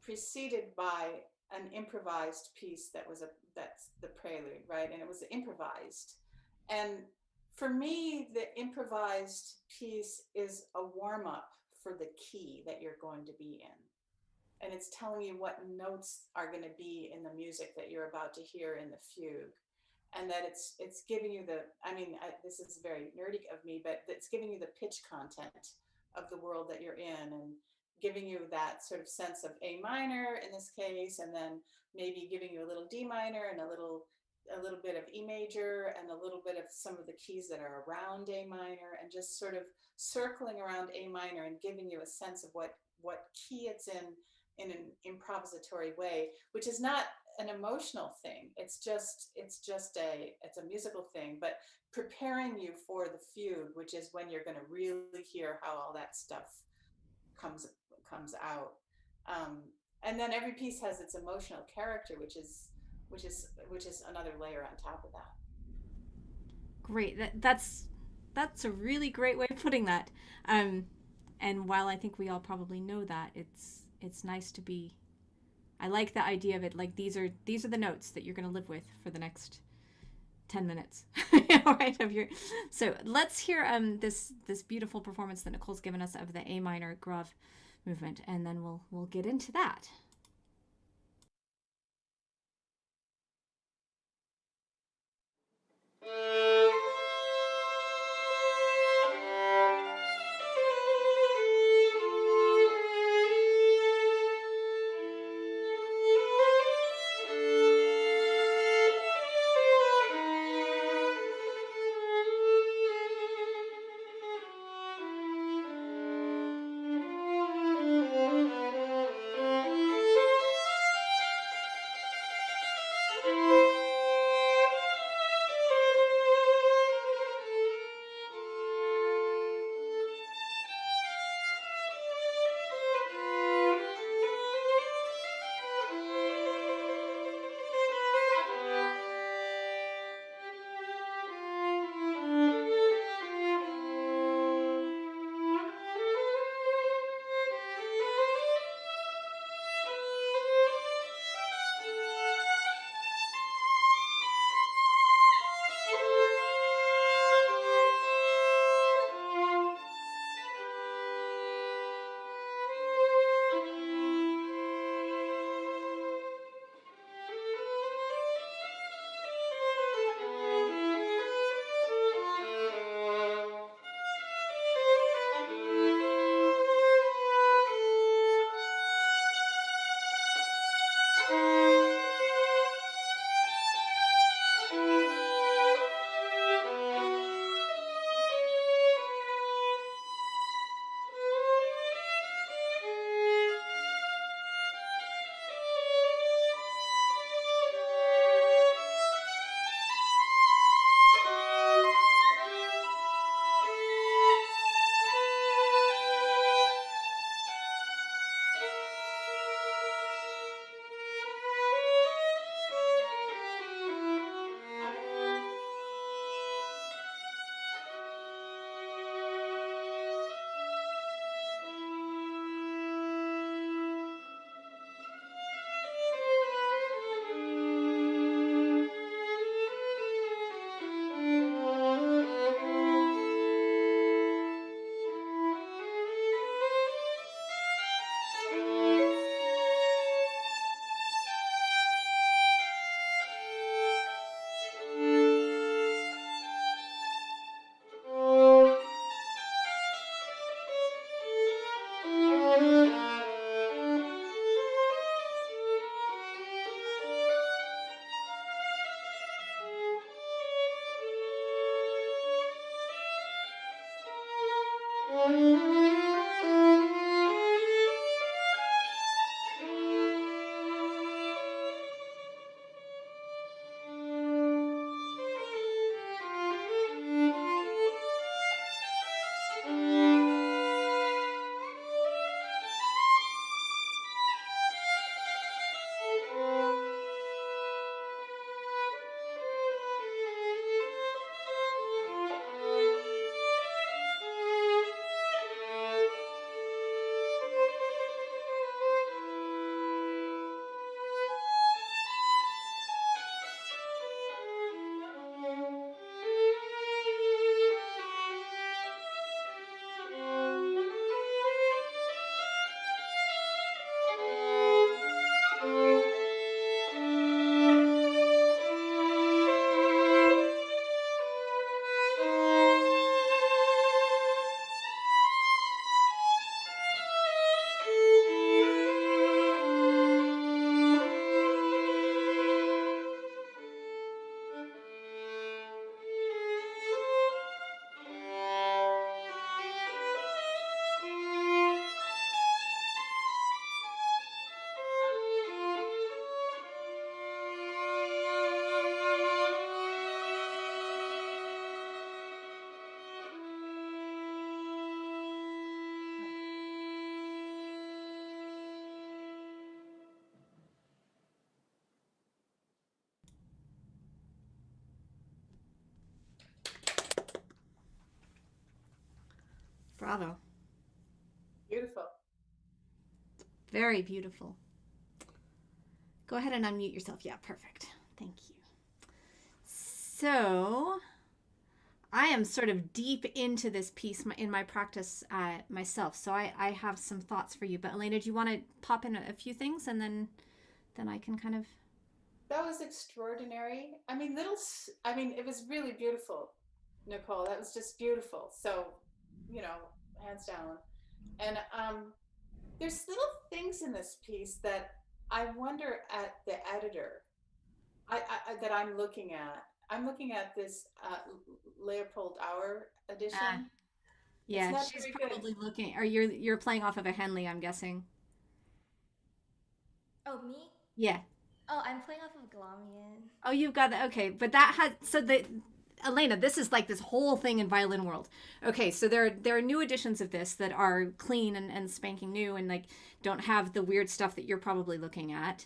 preceded by an improvised piece that's the prelude, right? And it was improvised. And for me, the improvised piece is a warm-up for the key that you're going to be in. And it's telling you what notes are going to be in the music that you're about to hear in the fugue. And that it's giving you this is very nerdy of me, but it's giving you the pitch content of the world that you're in, and giving you that sort of sense of A minor in this case, and then maybe giving you a little D minor and a little bit of E major and a little bit of some of the keys that are around A minor, and just sort of circling around A minor and giving you a sense of what key it's in an improvisatory way, which is not an emotional thing. It's a musical thing, but preparing you for the fugue, which is when you're going to really hear how all that stuff comes out. And then every piece has its emotional character, which is another layer on top of that. Great. That's a really great way of putting that. And while I think we all probably know that, it's nice to be. I like the idea of it. Like, these are the notes that you're going to live with for the next 10 minutes. Right, so let's hear this beautiful performance that Nicole's given us of the A minor Grave movement, and then we'll get into that. Bravo. Beautiful. Very beautiful. Go ahead and unmute yourself. Yeah, perfect. Thank you. So, I am sort of deep into this piece in my practice myself. So I have some thoughts for you. But Elena, do you want to pop in a few things and then I can kind of... That was extraordinary. I mean, it was really beautiful, Nicole. That was just beautiful. So, hands down. And there's little things in this piece that I wonder at the editor that I'm looking at. I'm looking at this Leopold Auer edition. It's Yeah, not she's very probably good. looking... Or you're playing off of a Henley, I'm guessing. Oh, me? Yeah. Oh, I'm playing off of Galamian. Oh, you've got that. Okay, but that has... So the... Elena, this is like this whole thing in violin world. Okay, so there are new editions of this that are clean and spanking new and like don't have the weird stuff that you're probably looking at.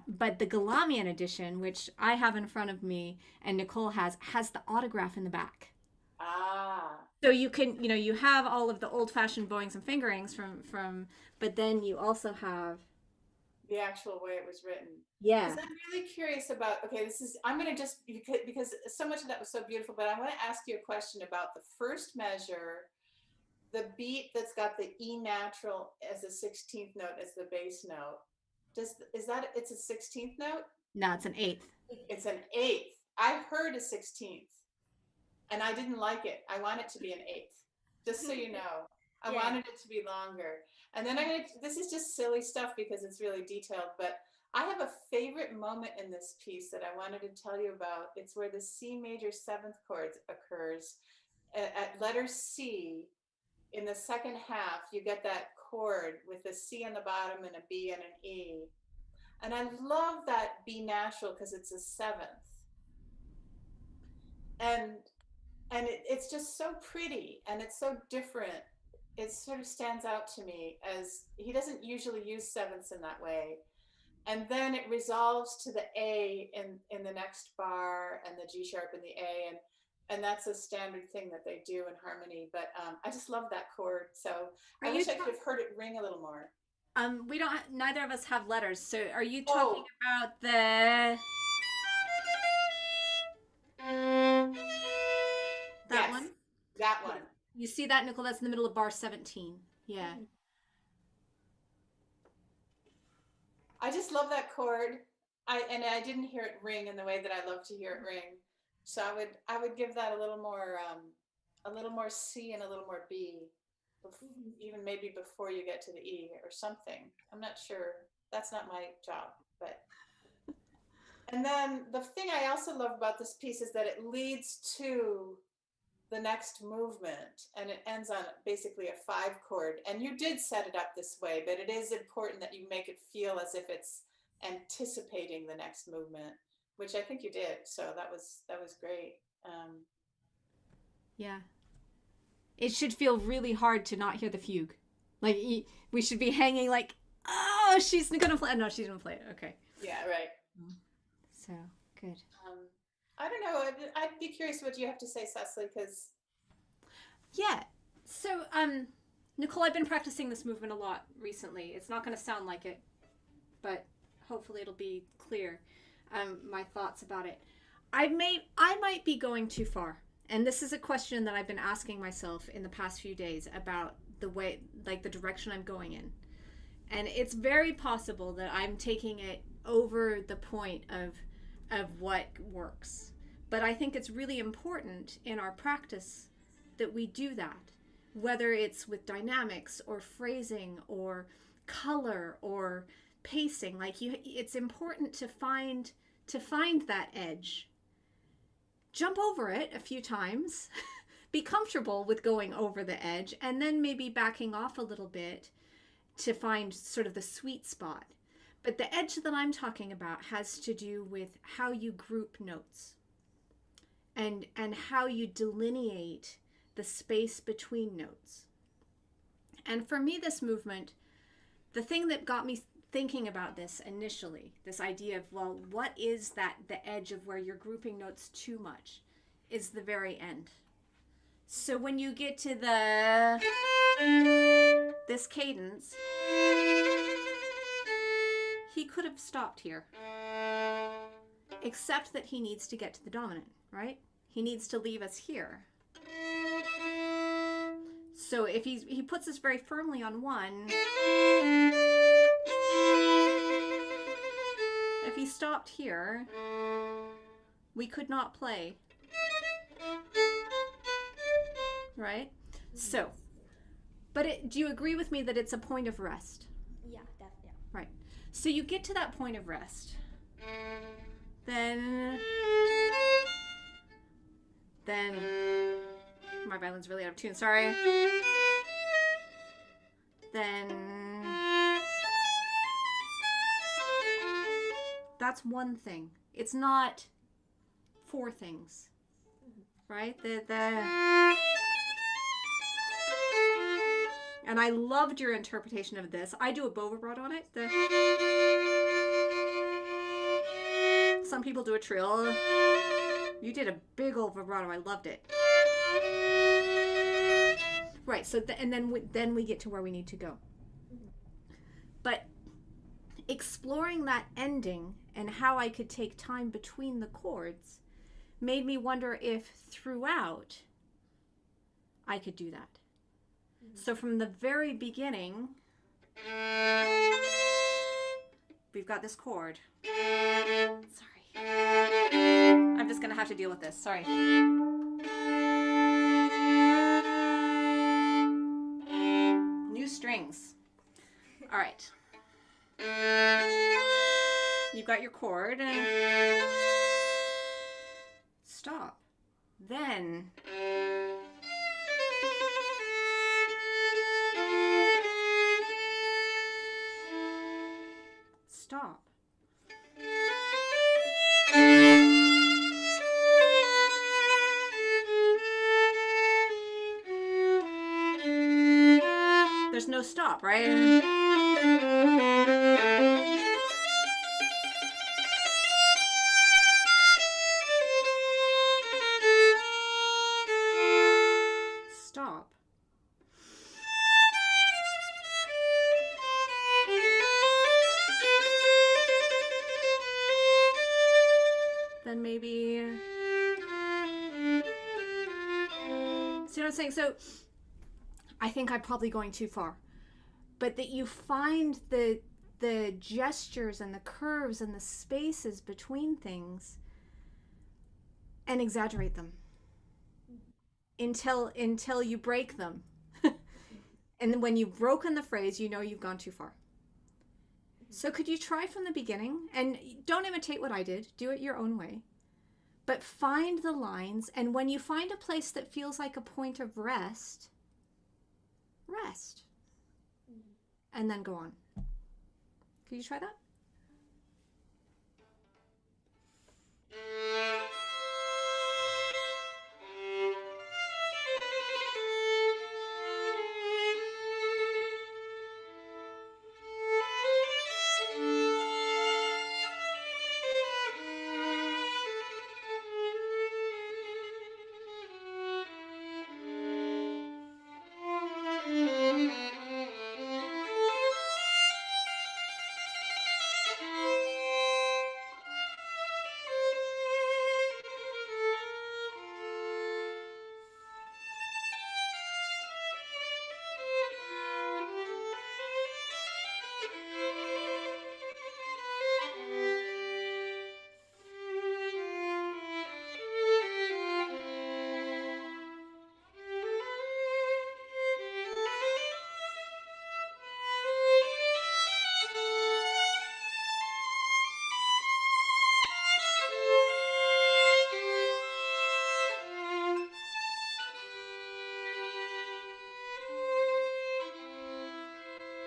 But the Galamian edition, which I have in front of me and Nicole has the autograph in the back. Ah, So you can, you have all of the old-fashioned bowings and fingerings but then you also have... the actual way it was written. Yeah. Because I'm really curious about, okay, I'm going to just, because so much of that was so beautiful, but I want to ask you a question about the first measure, the beat that's got the E natural as a 16th note as the bass note. It's a 16th note? No, it's an eighth. It's an eighth. I heard a 16th and I didn't like it. I want it to be an eighth, just so you know. I wanted it to be longer. And then this is just silly stuff because it's really detailed, but I have a favorite moment in this piece that I wanted to tell you about. It's where the C major seventh chord occurs at letter C. In the second half, you get that chord with a C on the bottom and a B and an E. And I love that B natural because it's a seventh. And it's just so pretty and it's so different. It sort of stands out to me as he doesn't usually use sevenths in that way. And then it resolves to the A in the next bar and the G sharp in the A. And that's a standard thing that they do in harmony. But I just love that chord. So I wish I could have heard it ring a little more. We don't. Neither of us have letters. So are you talking about the... That one? That one. You see that, Nicole? That's in the middle of bar 17. Yeah. I just love that chord. I didn't hear it ring in the way that I love to hear it ring. So I would give that a little more C and a little more B, even maybe before you get to the E or something. I'm not sure. That's not my job, but. And then the thing I also love about this piece is that it leads to the next movement, and it ends on basically a 5 chord. And you did set it up this way, but it is important that you make it feel as if it's anticipating the next movement, which I think you did. So that was great. Yeah. It should feel really hard to not hear the fugue. Like we should be hanging like, oh, she's gonna play. No, she's gonna play it. Okay. Yeah, right. So good. I don't know. I'd be curious what you have to say, Cecily, because yeah. So Nicole, I've been practicing this movement a lot recently. It's not gonna sound like it, but hopefully it'll be clear. My thoughts about it. I might be going too far. And this is a question that I've been asking myself in the past few days about the way, like the direction I'm going in. And it's very possible that I'm taking it over the point of what works. But I think it's really important in our practice that we do that, whether it's with dynamics or phrasing or color or pacing. Like it's important to find that edge. Jump over it a few times, be comfortable with going over the edge, and then maybe backing off a little bit to find sort of the sweet spot. But the edge that I'm talking about has to do with how you group notes and how you delineate the space between notes. And for me, this movement, the thing that got me thinking about this initially, this idea of, well, what is that, the edge of where you're grouping notes too much, is the very end. So when you get to this cadence, he could have stopped here, except that he needs to get to the dominant, right? He needs to leave us here. So if he puts us very firmly on one, if he stopped here, we could not play. Right? So, but do you agree with me that it's a point of rest? Yeah, definitely. Right. So you get to that point of rest. Then my violin's really out of tune, sorry. Then that's one thing. It's not 4 things. Right? And I loved your interpretation of this. I do a bow vibrato on it. Some people do a trill. You did a big old vibrato. I loved it. Right. So and then we get to where we need to go. But exploring that ending and how I could take time between the chords made me wonder if throughout I could do that. So from the very beginning, we've got this chord. Sorry. I'm just going to have to deal with this. Sorry. New strings. All right. You've got your chord. Stop. Then stop. There's no stop, right? Stop. Then maybe, see what I'm saying? So I think I'm probably going too far, but that you find the gestures and the curves and the spaces between things and exaggerate them until you break them. And then when you've broken the phrase, you know you've gone too far. So could you try from the beginning? And don't imitate what I did. Do it your own way. but find the lines. And when you find a place that feels like a point of rest, rest. And then go on. Can you try that?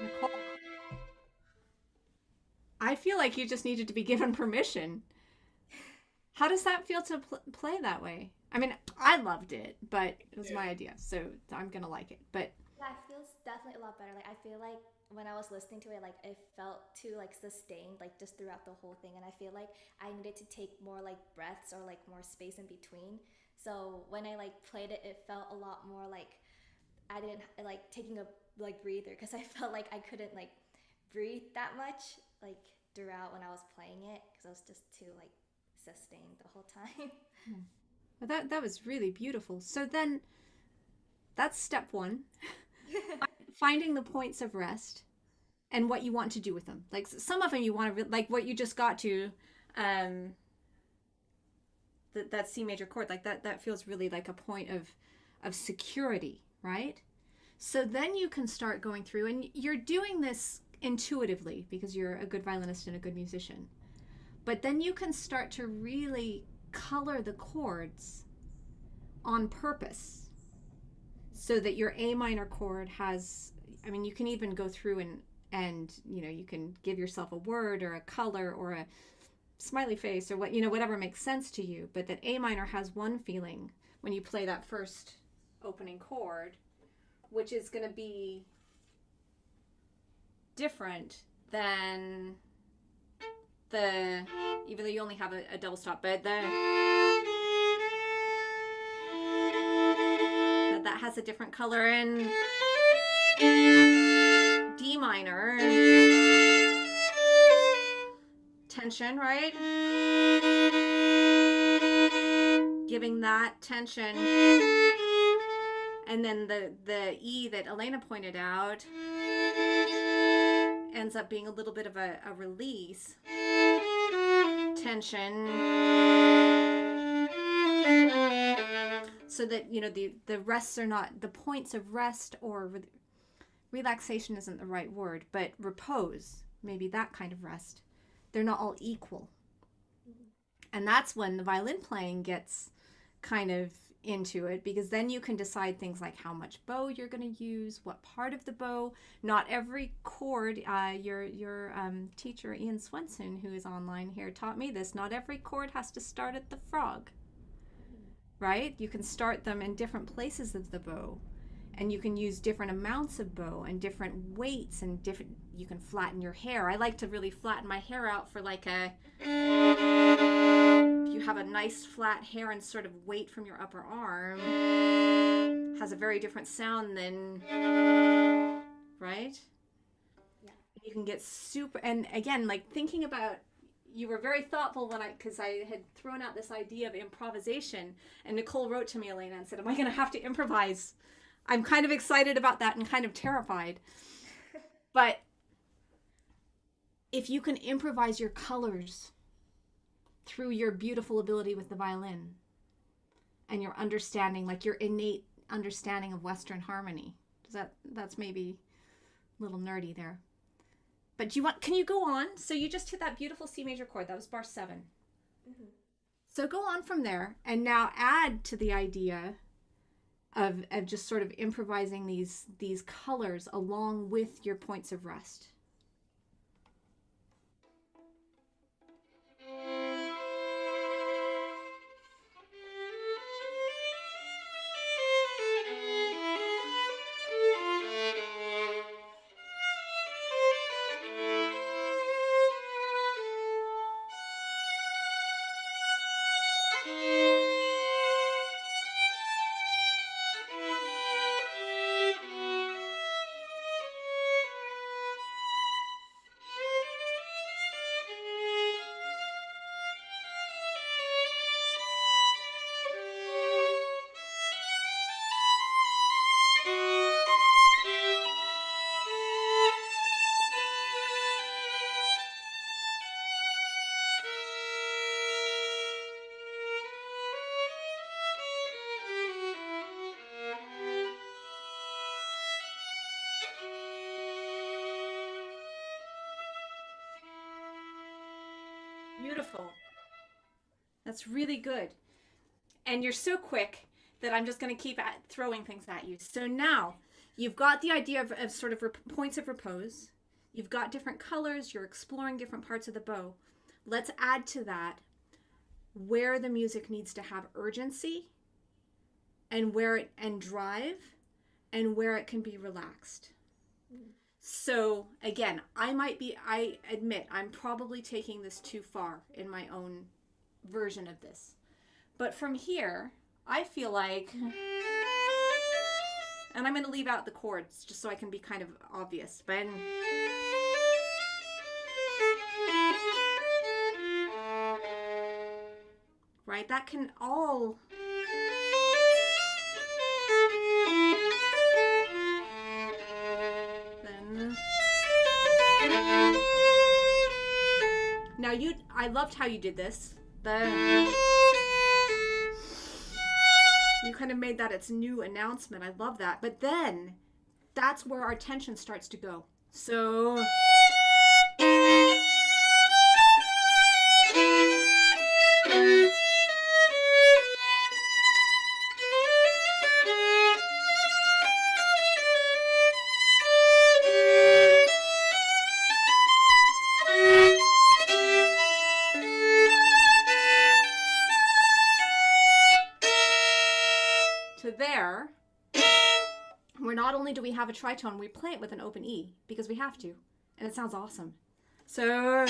Nicole, I feel like you just needed to be given permission. How does that feel to play that way? I mean, I loved it, but it was my idea, so I'm gonna like it. But Yeah, it feels definitely a lot better. Like I feel like when I was listening to it, like it felt too like sustained, like just throughout the whole thing. And I feel like I needed to take more like breaths or like more space in between. So when I like played it, it felt a lot more like I didn't like taking a like breather because I felt like I couldn't like breathe that much like throughout when I was playing it because I was just too like sustained the whole time. well, that was really beautiful. So then, that's step one: finding the points of rest and what you want to do with them. Like some of them you want to like what you just got to. That C major chord, like that feels really like a point of security, right? So then you can start going through, and you're doing this intuitively because you're a good violinist and a good musician. But then you can start to really color the chords on purpose so that your A minor chord has, I mean, you can even go through and you know, you can give yourself a word or a color or a smiley face or what, you know, whatever makes sense to you, but that A minor has one feeling when you play that first opening chord, which is going to be different than the, even though you only have a double stop, but that has a different color in D minor. Tension, right? Giving that tension. And then the E that Elena pointed out ends up being a little bit of a release. Tension. So that, you know, the rests are not, the points of rest or relaxation isn't the right word, but repose, maybe that kind of rest. They're not all equal. And that's when the violin playing gets kind of into it, because then you can decide things like how much bow you're going to use, what part of the bow. Not every chord, your teacher Ian Swenson, who is online here, taught me this. Not every chord has to start at the frog, right? You can start them in different places of the bow, and you can use different amounts of bow and different weights and different, you can flatten your hair. I like to really flatten my hair out for like a, if you have a nice flat hair and sort of weight from your upper arm, has a very different sound than, right? Yeah. You can get super, and again, like thinking about, you were very thoughtful when because I had thrown out this idea of improvisation, and Nicole wrote to me, Elena, and said, am I going to have to improvise? I'm kind of excited about that and kind of terrified. But if you can improvise your colors through your beautiful ability with the violin and your understanding, like your innate understanding of Western harmony, that's maybe a little nerdy there. But can you go on? So you just hit that beautiful C major chord. That was bar 7. Mm-hmm. So go on from there and now add to the idea of just sort of improvising these colors along with your points of rest. Beautiful. That's really good. And you're so quick that I'm just going to keep throwing things at you. So now you've got the idea of sort of points of repose. You've got different colors. You're exploring different parts of the bow. Let's add to that where the music needs to have urgency and drive and where it can be relaxed. So again, I admit I'm probably taking this too far in my own version of this. But from here, I feel like, and I'm going to leave out the chords just so I can be kind of obvious, but right, that can all then now I loved how you did this. You kind of made that its new announcement. I love that. But then that's where our tension starts to go. So there, where not only do we have a tritone, we play it with an open E because we have to, and it sounds awesome. So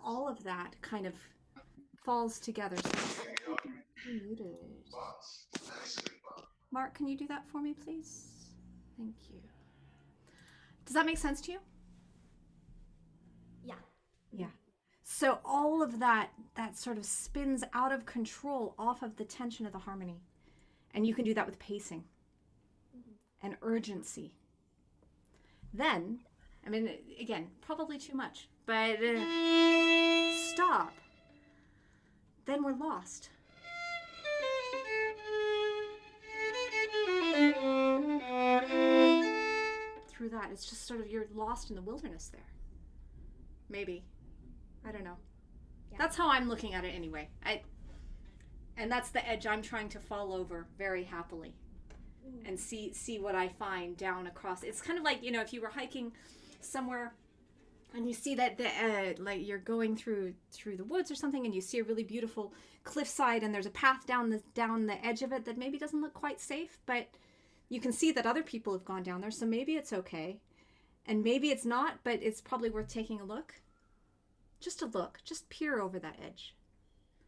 all of that kind of falls together. Muted. Mark, can you do that for me, please? Thank you. Does that make sense to you? Yeah. Yeah. So all of that sort of spins out of control off of the tension of the harmony. And you can do that with pacing and urgency. Then, I mean, again, probably too much, but stop. Then we're lost. Through that, it's just sort of you're lost in the wilderness there. Maybe. I don't know. Yeah. That's how I'm looking at it anyway. And that's the edge I'm trying to fall over very happily and see what I find down across. It's kind of like, if you were hiking somewhere and you see that like you're going through the woods or something and you see a really beautiful cliffside and there's a path down the edge of it that maybe doesn't look quite safe, but you can see that other people have gone down there, so maybe it's okay. And maybe it's not, but it's probably worth taking a look. Just a look. Just peer over that edge.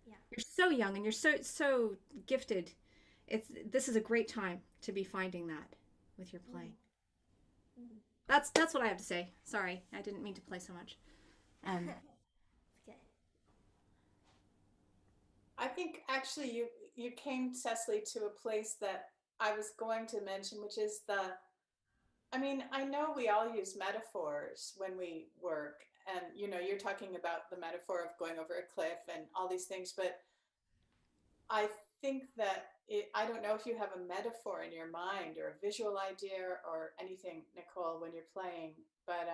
Yeah. You're so young and you're so gifted. This is a great time to be finding that with your playing. Mm-hmm. That's what I have to say. Sorry, I didn't mean to play so much. Okay. I think actually you came, Cecily, to a place that I was going to mention, which is I know we all use metaphors when we work, and you're talking about the metaphor of going over a cliff and all these things, but I think that I don't know if you have a metaphor in your mind or a visual idea or anything, Nicole, when you're playing, but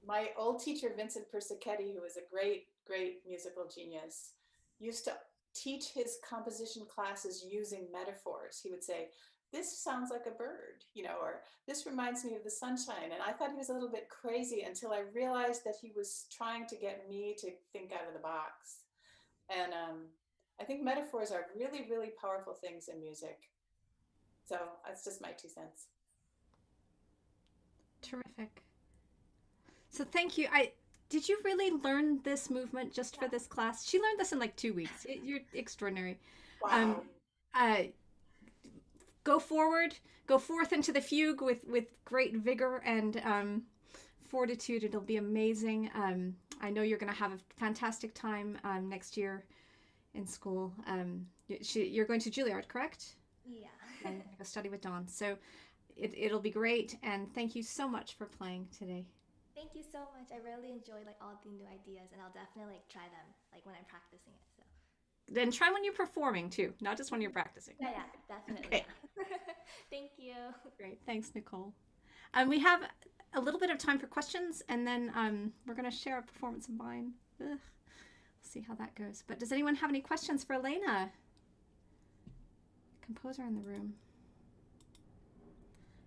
my old teacher, Vincent Persichetti, who was a great, great musical genius, used to teach his composition classes using metaphors. He would say, this sounds like a bird, or this reminds me of the sunshine. And I thought he was a little bit crazy until I realized that he was trying to get me to think out of the box. And I think metaphors are really, really powerful things in music. So that's just my 2 cents. Terrific. So thank you. Did you really learn this movement just for this class? She learned this in like 2 weeks. You're extraordinary. Wow. Uh, go forward, go forth into the fugue with great vigor and fortitude. It'll be amazing. I know you're going to have a fantastic time next year in school. You're going to Juilliard, correct? Yeah. And you're going to go study with Dawn. So it'll be great. And thank you so much for playing today. Thank you so much. I really enjoyed like all the new ideas, and I'll definitely like try them like when I'm practicing it. So. Then try when you're performing too, not just when you're practicing. Yeah, definitely. Okay. Yeah. Thank you. Great. Thanks, Nicole. We have a little bit of time for questions, and then we're going to share a performance of mine. We'll see how that goes. But does anyone have any questions for Elena? Composer in the room.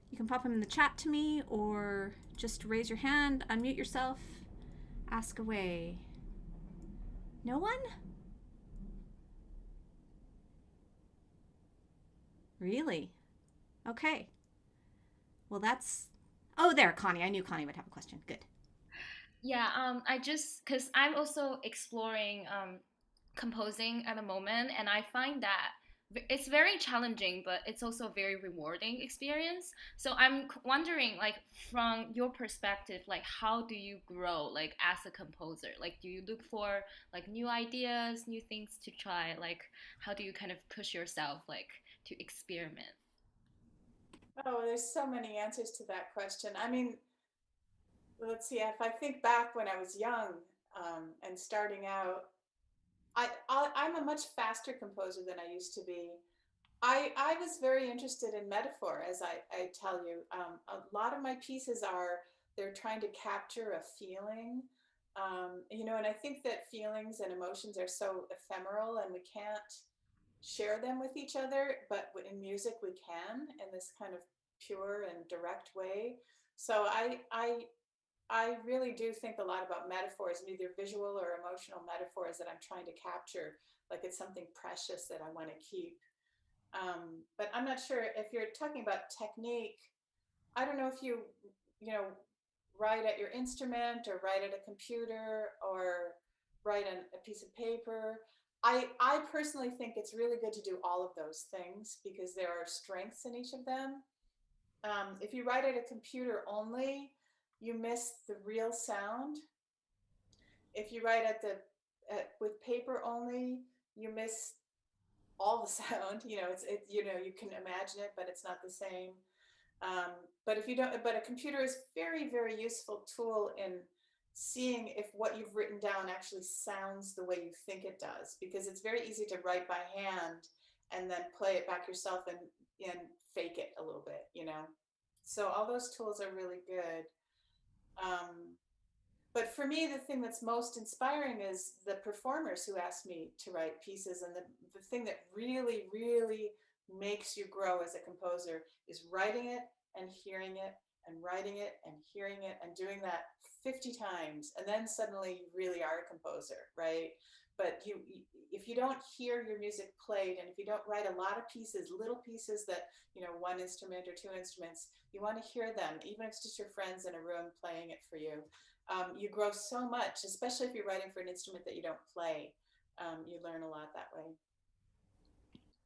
You can pop them in the chat to me, or just raise your hand, unmute yourself, ask away. No one? Really? Okay. Well, that's... Oh, there, Connie. I knew Connie would have a question. Good. Yeah, because I'm also exploring composing at the moment, and I find that it's very challenging, but it's also a very rewarding experience. So I'm wondering, like, from your perspective, like, how do you grow, like, as a composer? Like, do you look for, like, new ideas, new things to try? Like, how do you kind of push yourself, like, to experiment? Oh, there's so many answers to that question. I mean, let's see, if I think back when I was young and starting out, I'm a much faster composer than I used to be. I was very interested in metaphor, as I tell you. A lot of my pieces they're trying to capture a feeling, and I think that feelings and emotions are so ephemeral and we can't share them with each other, but in music we can in this kind of pure and direct way. So I really do think a lot about metaphors, and either visual or emotional metaphors that I'm trying to capture, like it's something precious that I want to keep. But I'm not sure if you're talking about technique. I don't know if you know, write at your instrument or write at a computer or write on a piece of paper. I personally think it's really good to do all of those things because there are strengths in each of them. If you write at a computer only, you miss the real sound. If you write with paper only, you miss all the sound. You can imagine it, but it's not the same. But if you don't, but a computer is very, very useful tool in seeing if what you've written down actually sounds the way you think it does, because it's very easy to write by hand and then play it back yourself and fake it a little bit. So all those tools are really good. But for me, the thing that's most inspiring is the performers who ask me to write pieces. And the thing that really, really makes you grow as a composer is writing it and hearing it and writing it and hearing it and doing that 50 times. And then suddenly you really are a composer, right? But if you don't hear your music played, and if you don't write a lot of pieces, little pieces that, one instrument or two instruments, you want to hear them, even if it's just your friends in a room playing it for you. You grow so much, especially if you're writing for an instrument that you don't play. You learn a lot that way.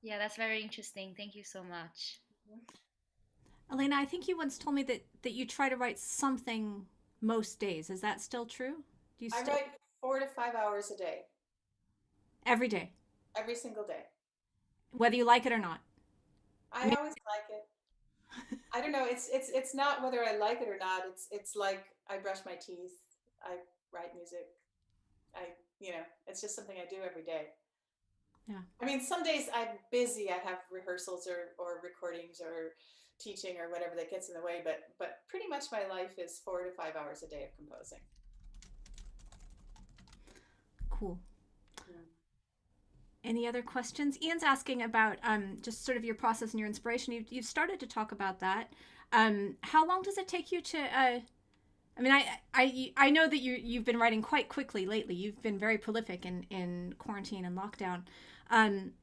Yeah, that's very interesting. Thank you so much. Mm-hmm. Elena, I think you once told me that you try to write something most days. Is that still true? Do you I write 4 to 5 hours a day. Every day? Every single day. Whether you like it or not? I always like it. I don't know. It's not whether I like it or not. It's like I brush my teeth. I write music. It's just something I do every day. Yeah. I mean, some days I'm busy. I have rehearsals or recordings or teaching or whatever that gets in the way. But pretty much my life is 4 to 5 hours a day of composing. Cool. Yeah. Any other questions? Ian's asking about just sort of your process and your inspiration. You've started to talk about that. How long does it take you to? I mean, I know that you've been writing quite quickly lately. You've been very prolific in quarantine and lockdown. Um,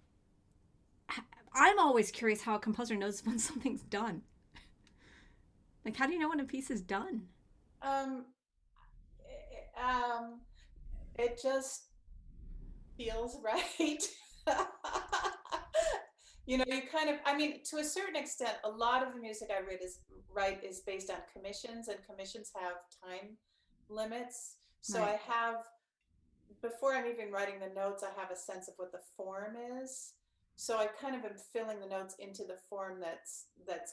I'm always curious how a composer knows when something's done. Like, how do you know when a piece is done? Um, it, um, it just feels right. You know, you kind of, I mean, to a certain extent, a lot of the music I write is based on commissions, and commissions have time limits. So Right. I have, before I'm even writing the notes, I have a sense of what the form is. So I kind of am filling the notes into the form that's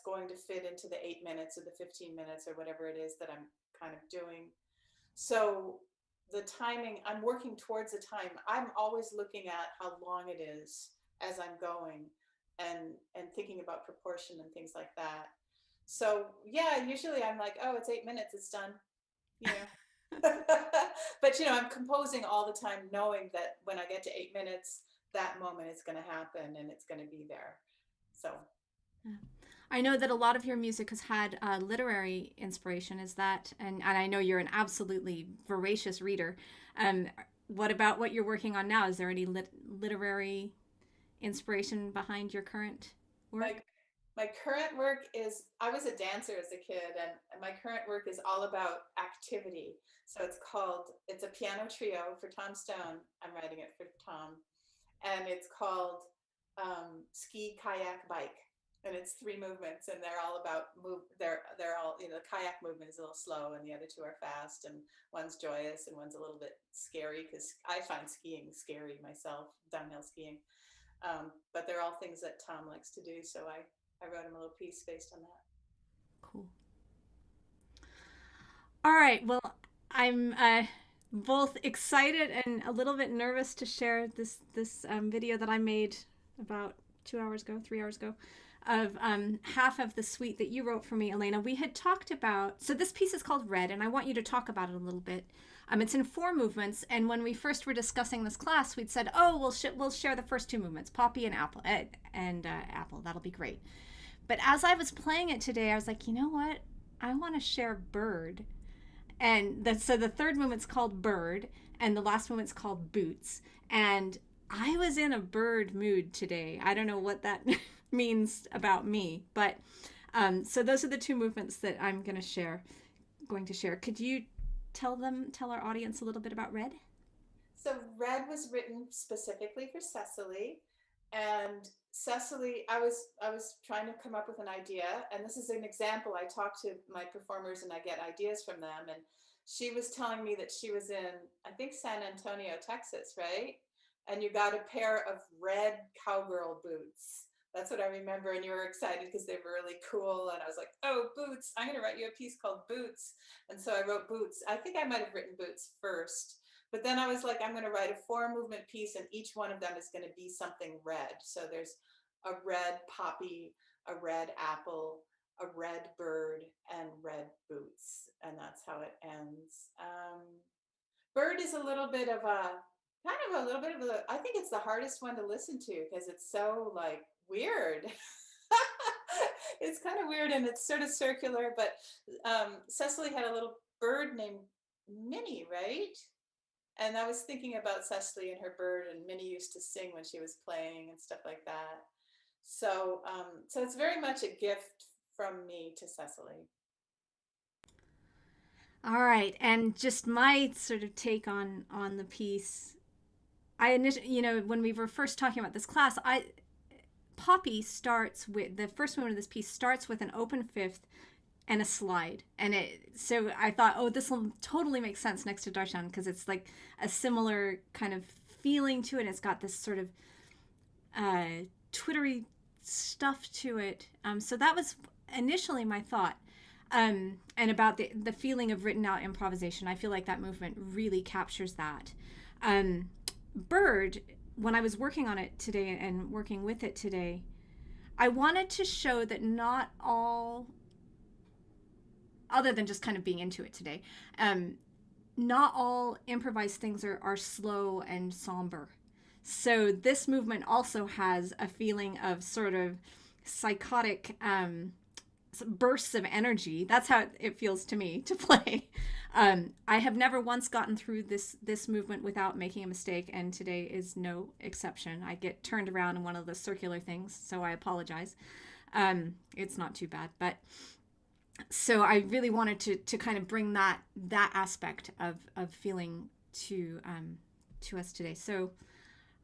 going to fit into the 8 minutes or the 15 minutes or whatever it is that I'm kind of doing. So the timing, I'm working towards the time. I'm always looking at how long it is as I'm going, and thinking about proportion and things like that. So yeah, usually I'm like, oh, it's 8 minutes, it's done, you know. But you know, I'm composing all the time knowing that when I get to 8 minutes, that moment is going to happen and it's going to be there. So Yeah. I know that a lot of your music has had literary inspiration. Is that, and I know you're an absolutely voracious reader. Um, what about what you're working on now? Is there any literary inspiration behind your current my work? my current work is, I was a dancer as a kid, and my current work is all about activity. So it's a piano trio for Tom Stone. I'm writing it for Tom, and it's called ski, kayak, bike, and it's 3 movements, and they're all about move. They're all, you know, the kayak movement is a little slow, and the other two are fast, and one's joyous, and one's a little bit scary because I find skiing scary myself, downhill skiing. But they're all things that Tom likes to do, so I wrote him a little piece based on that. Cool. All right. Well, I'm both excited and a little bit nervous to share this video that I made about 2 hours ago, 3 hours ago, of half of the suite that you wrote for me, Elena. We had talked about, so this piece is called Red, and I want you to talk about it a little bit. It's in 4 movements, and when we first were discussing this class, we'd said, oh, we'll share the first 2 movements, Poppy and Apple, Apple. That'll be great. But as I was playing it today, I was like, you know what? I want to share Bird. And so the third movement's called Bird, and the last movement's called Boots. And I was in a bird mood today. I don't know what that means about me, but so those are the 2 movements that I'm going to share. Could you tell our audience a little bit about Red? So Red was written specifically for Cecily, and Cecily, I was trying to come up with an idea, and this is an example. I talk to my performers and I get ideas from them, and she was telling me that she was in, I think, San Antonio, Texas, right? And you got a pair of red cowgirl boots. That's what I remember. And you were excited because they were really cool. And I was like, oh, Boots, I'm going to write you a piece called Boots. And so I wrote Boots. I think I might have written Boots first. But then I was like, I'm going to write a 4 movement piece, and each one of them is going to be something red. So there's a red poppy, a red apple, a red bird, and red boots. And that's how it ends. Bird is a little bit of a, I think it's the hardest one to listen to because it's so like weird. It's kind of weird, and it's sort of circular, but Cecily had a little bird named Minnie, right? And I was thinking about Cecily and her bird, and Minnie used to sing when she was playing and stuff like that. So, so it's very much a gift from me to Cecily. All right, and just my sort of take on the piece. I initially, when we were first talking about this class, Poppy starts with the first movement of this piece starts with an open fifth and a slide, and so I thought, oh, this will totally make sense next to Darshan because it's like a similar kind of feeling to it. It's got this sort of twittery stuff to it. So that was initially my thought. And about the feeling of written out improvisation. I feel like that movement really captures that. Bird when I was working on it today and working with it today, I wanted to show that not all, other than just kind of being into it today, not all improvised things are slow and somber. So this movement also has a feeling of sort of psychotic bursts of energy. That's how it feels to me to play. I have never once gotten through this movement without making a mistake, and today is no exception. I get turned around in one of the circular things, so I apologize. It's not too bad, but so I really wanted to kind of bring that aspect of feeling to us today. So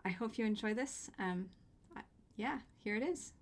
I hope you enjoy this. Yeah, here it is.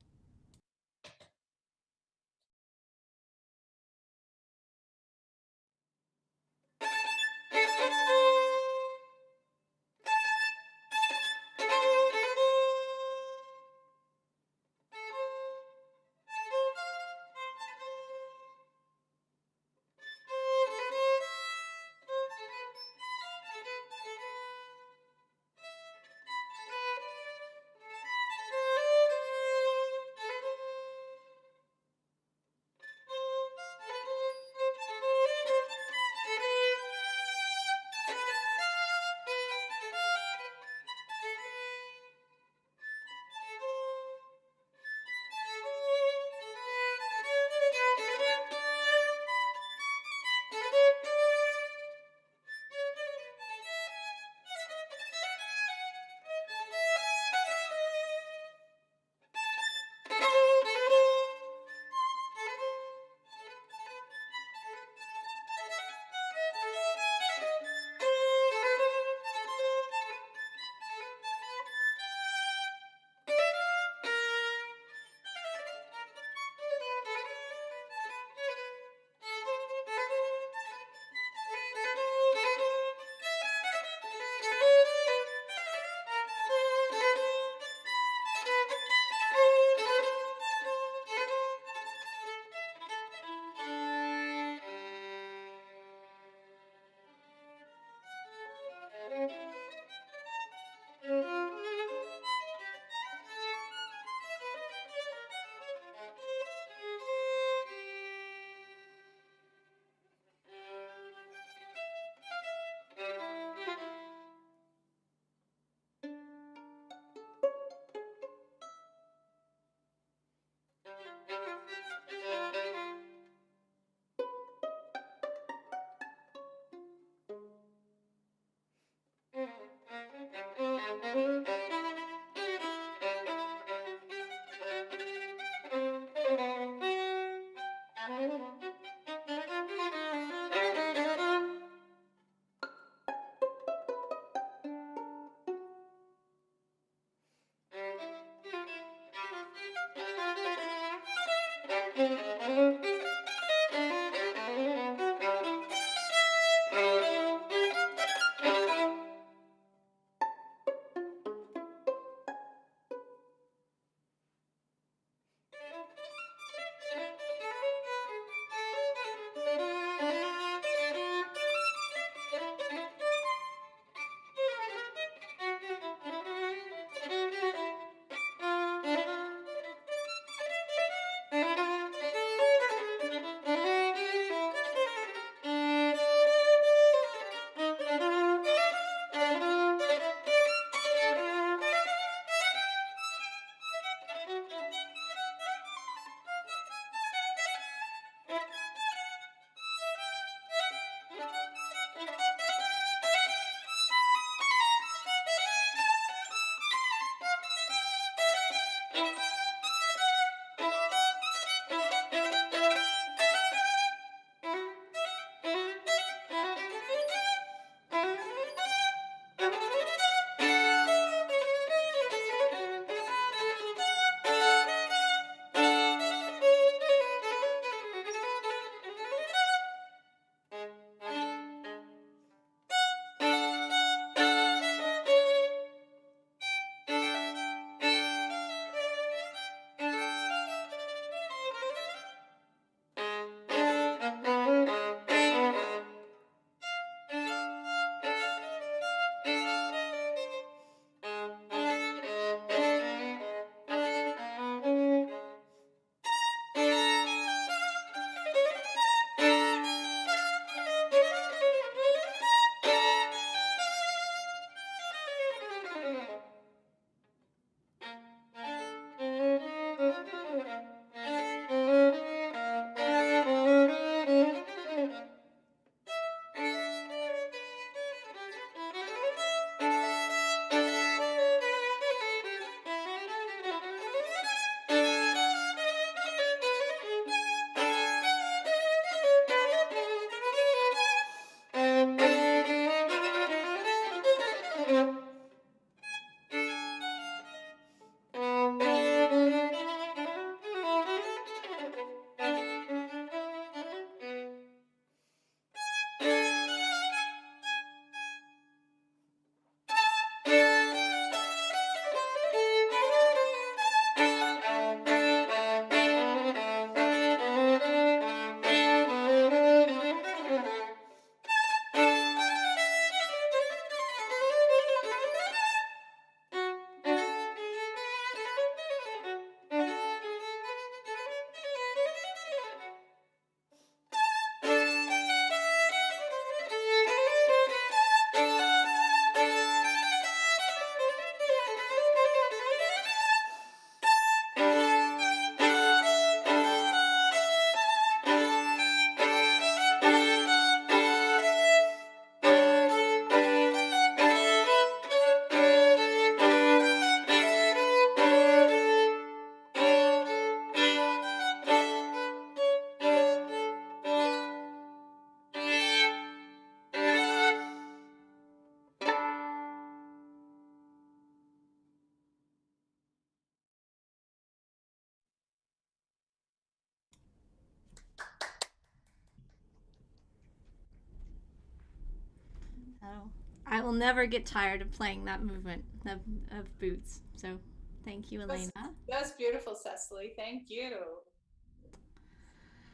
I will never get tired of playing that movement of boots. So thank you, Elena. That's beautiful, Cecily. Thank you.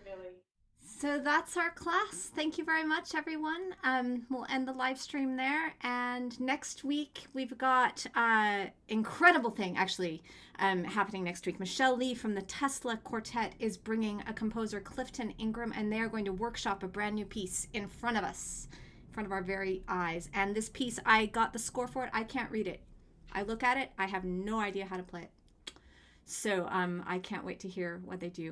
Really. So that's our class. Thank you very much, everyone. We'll end the live stream there. And next week, we've got incredible thing, actually, happening next week. Michelle Lee from the Tesla Quartet is bringing a composer, Clifton Ingram, and they are going to workshop a brand new piece in front of us, in front of our very eyes. And this piece, I got the score for it. I can't read it. I look at it. I have no idea how to play it. So I can't wait to hear what they do.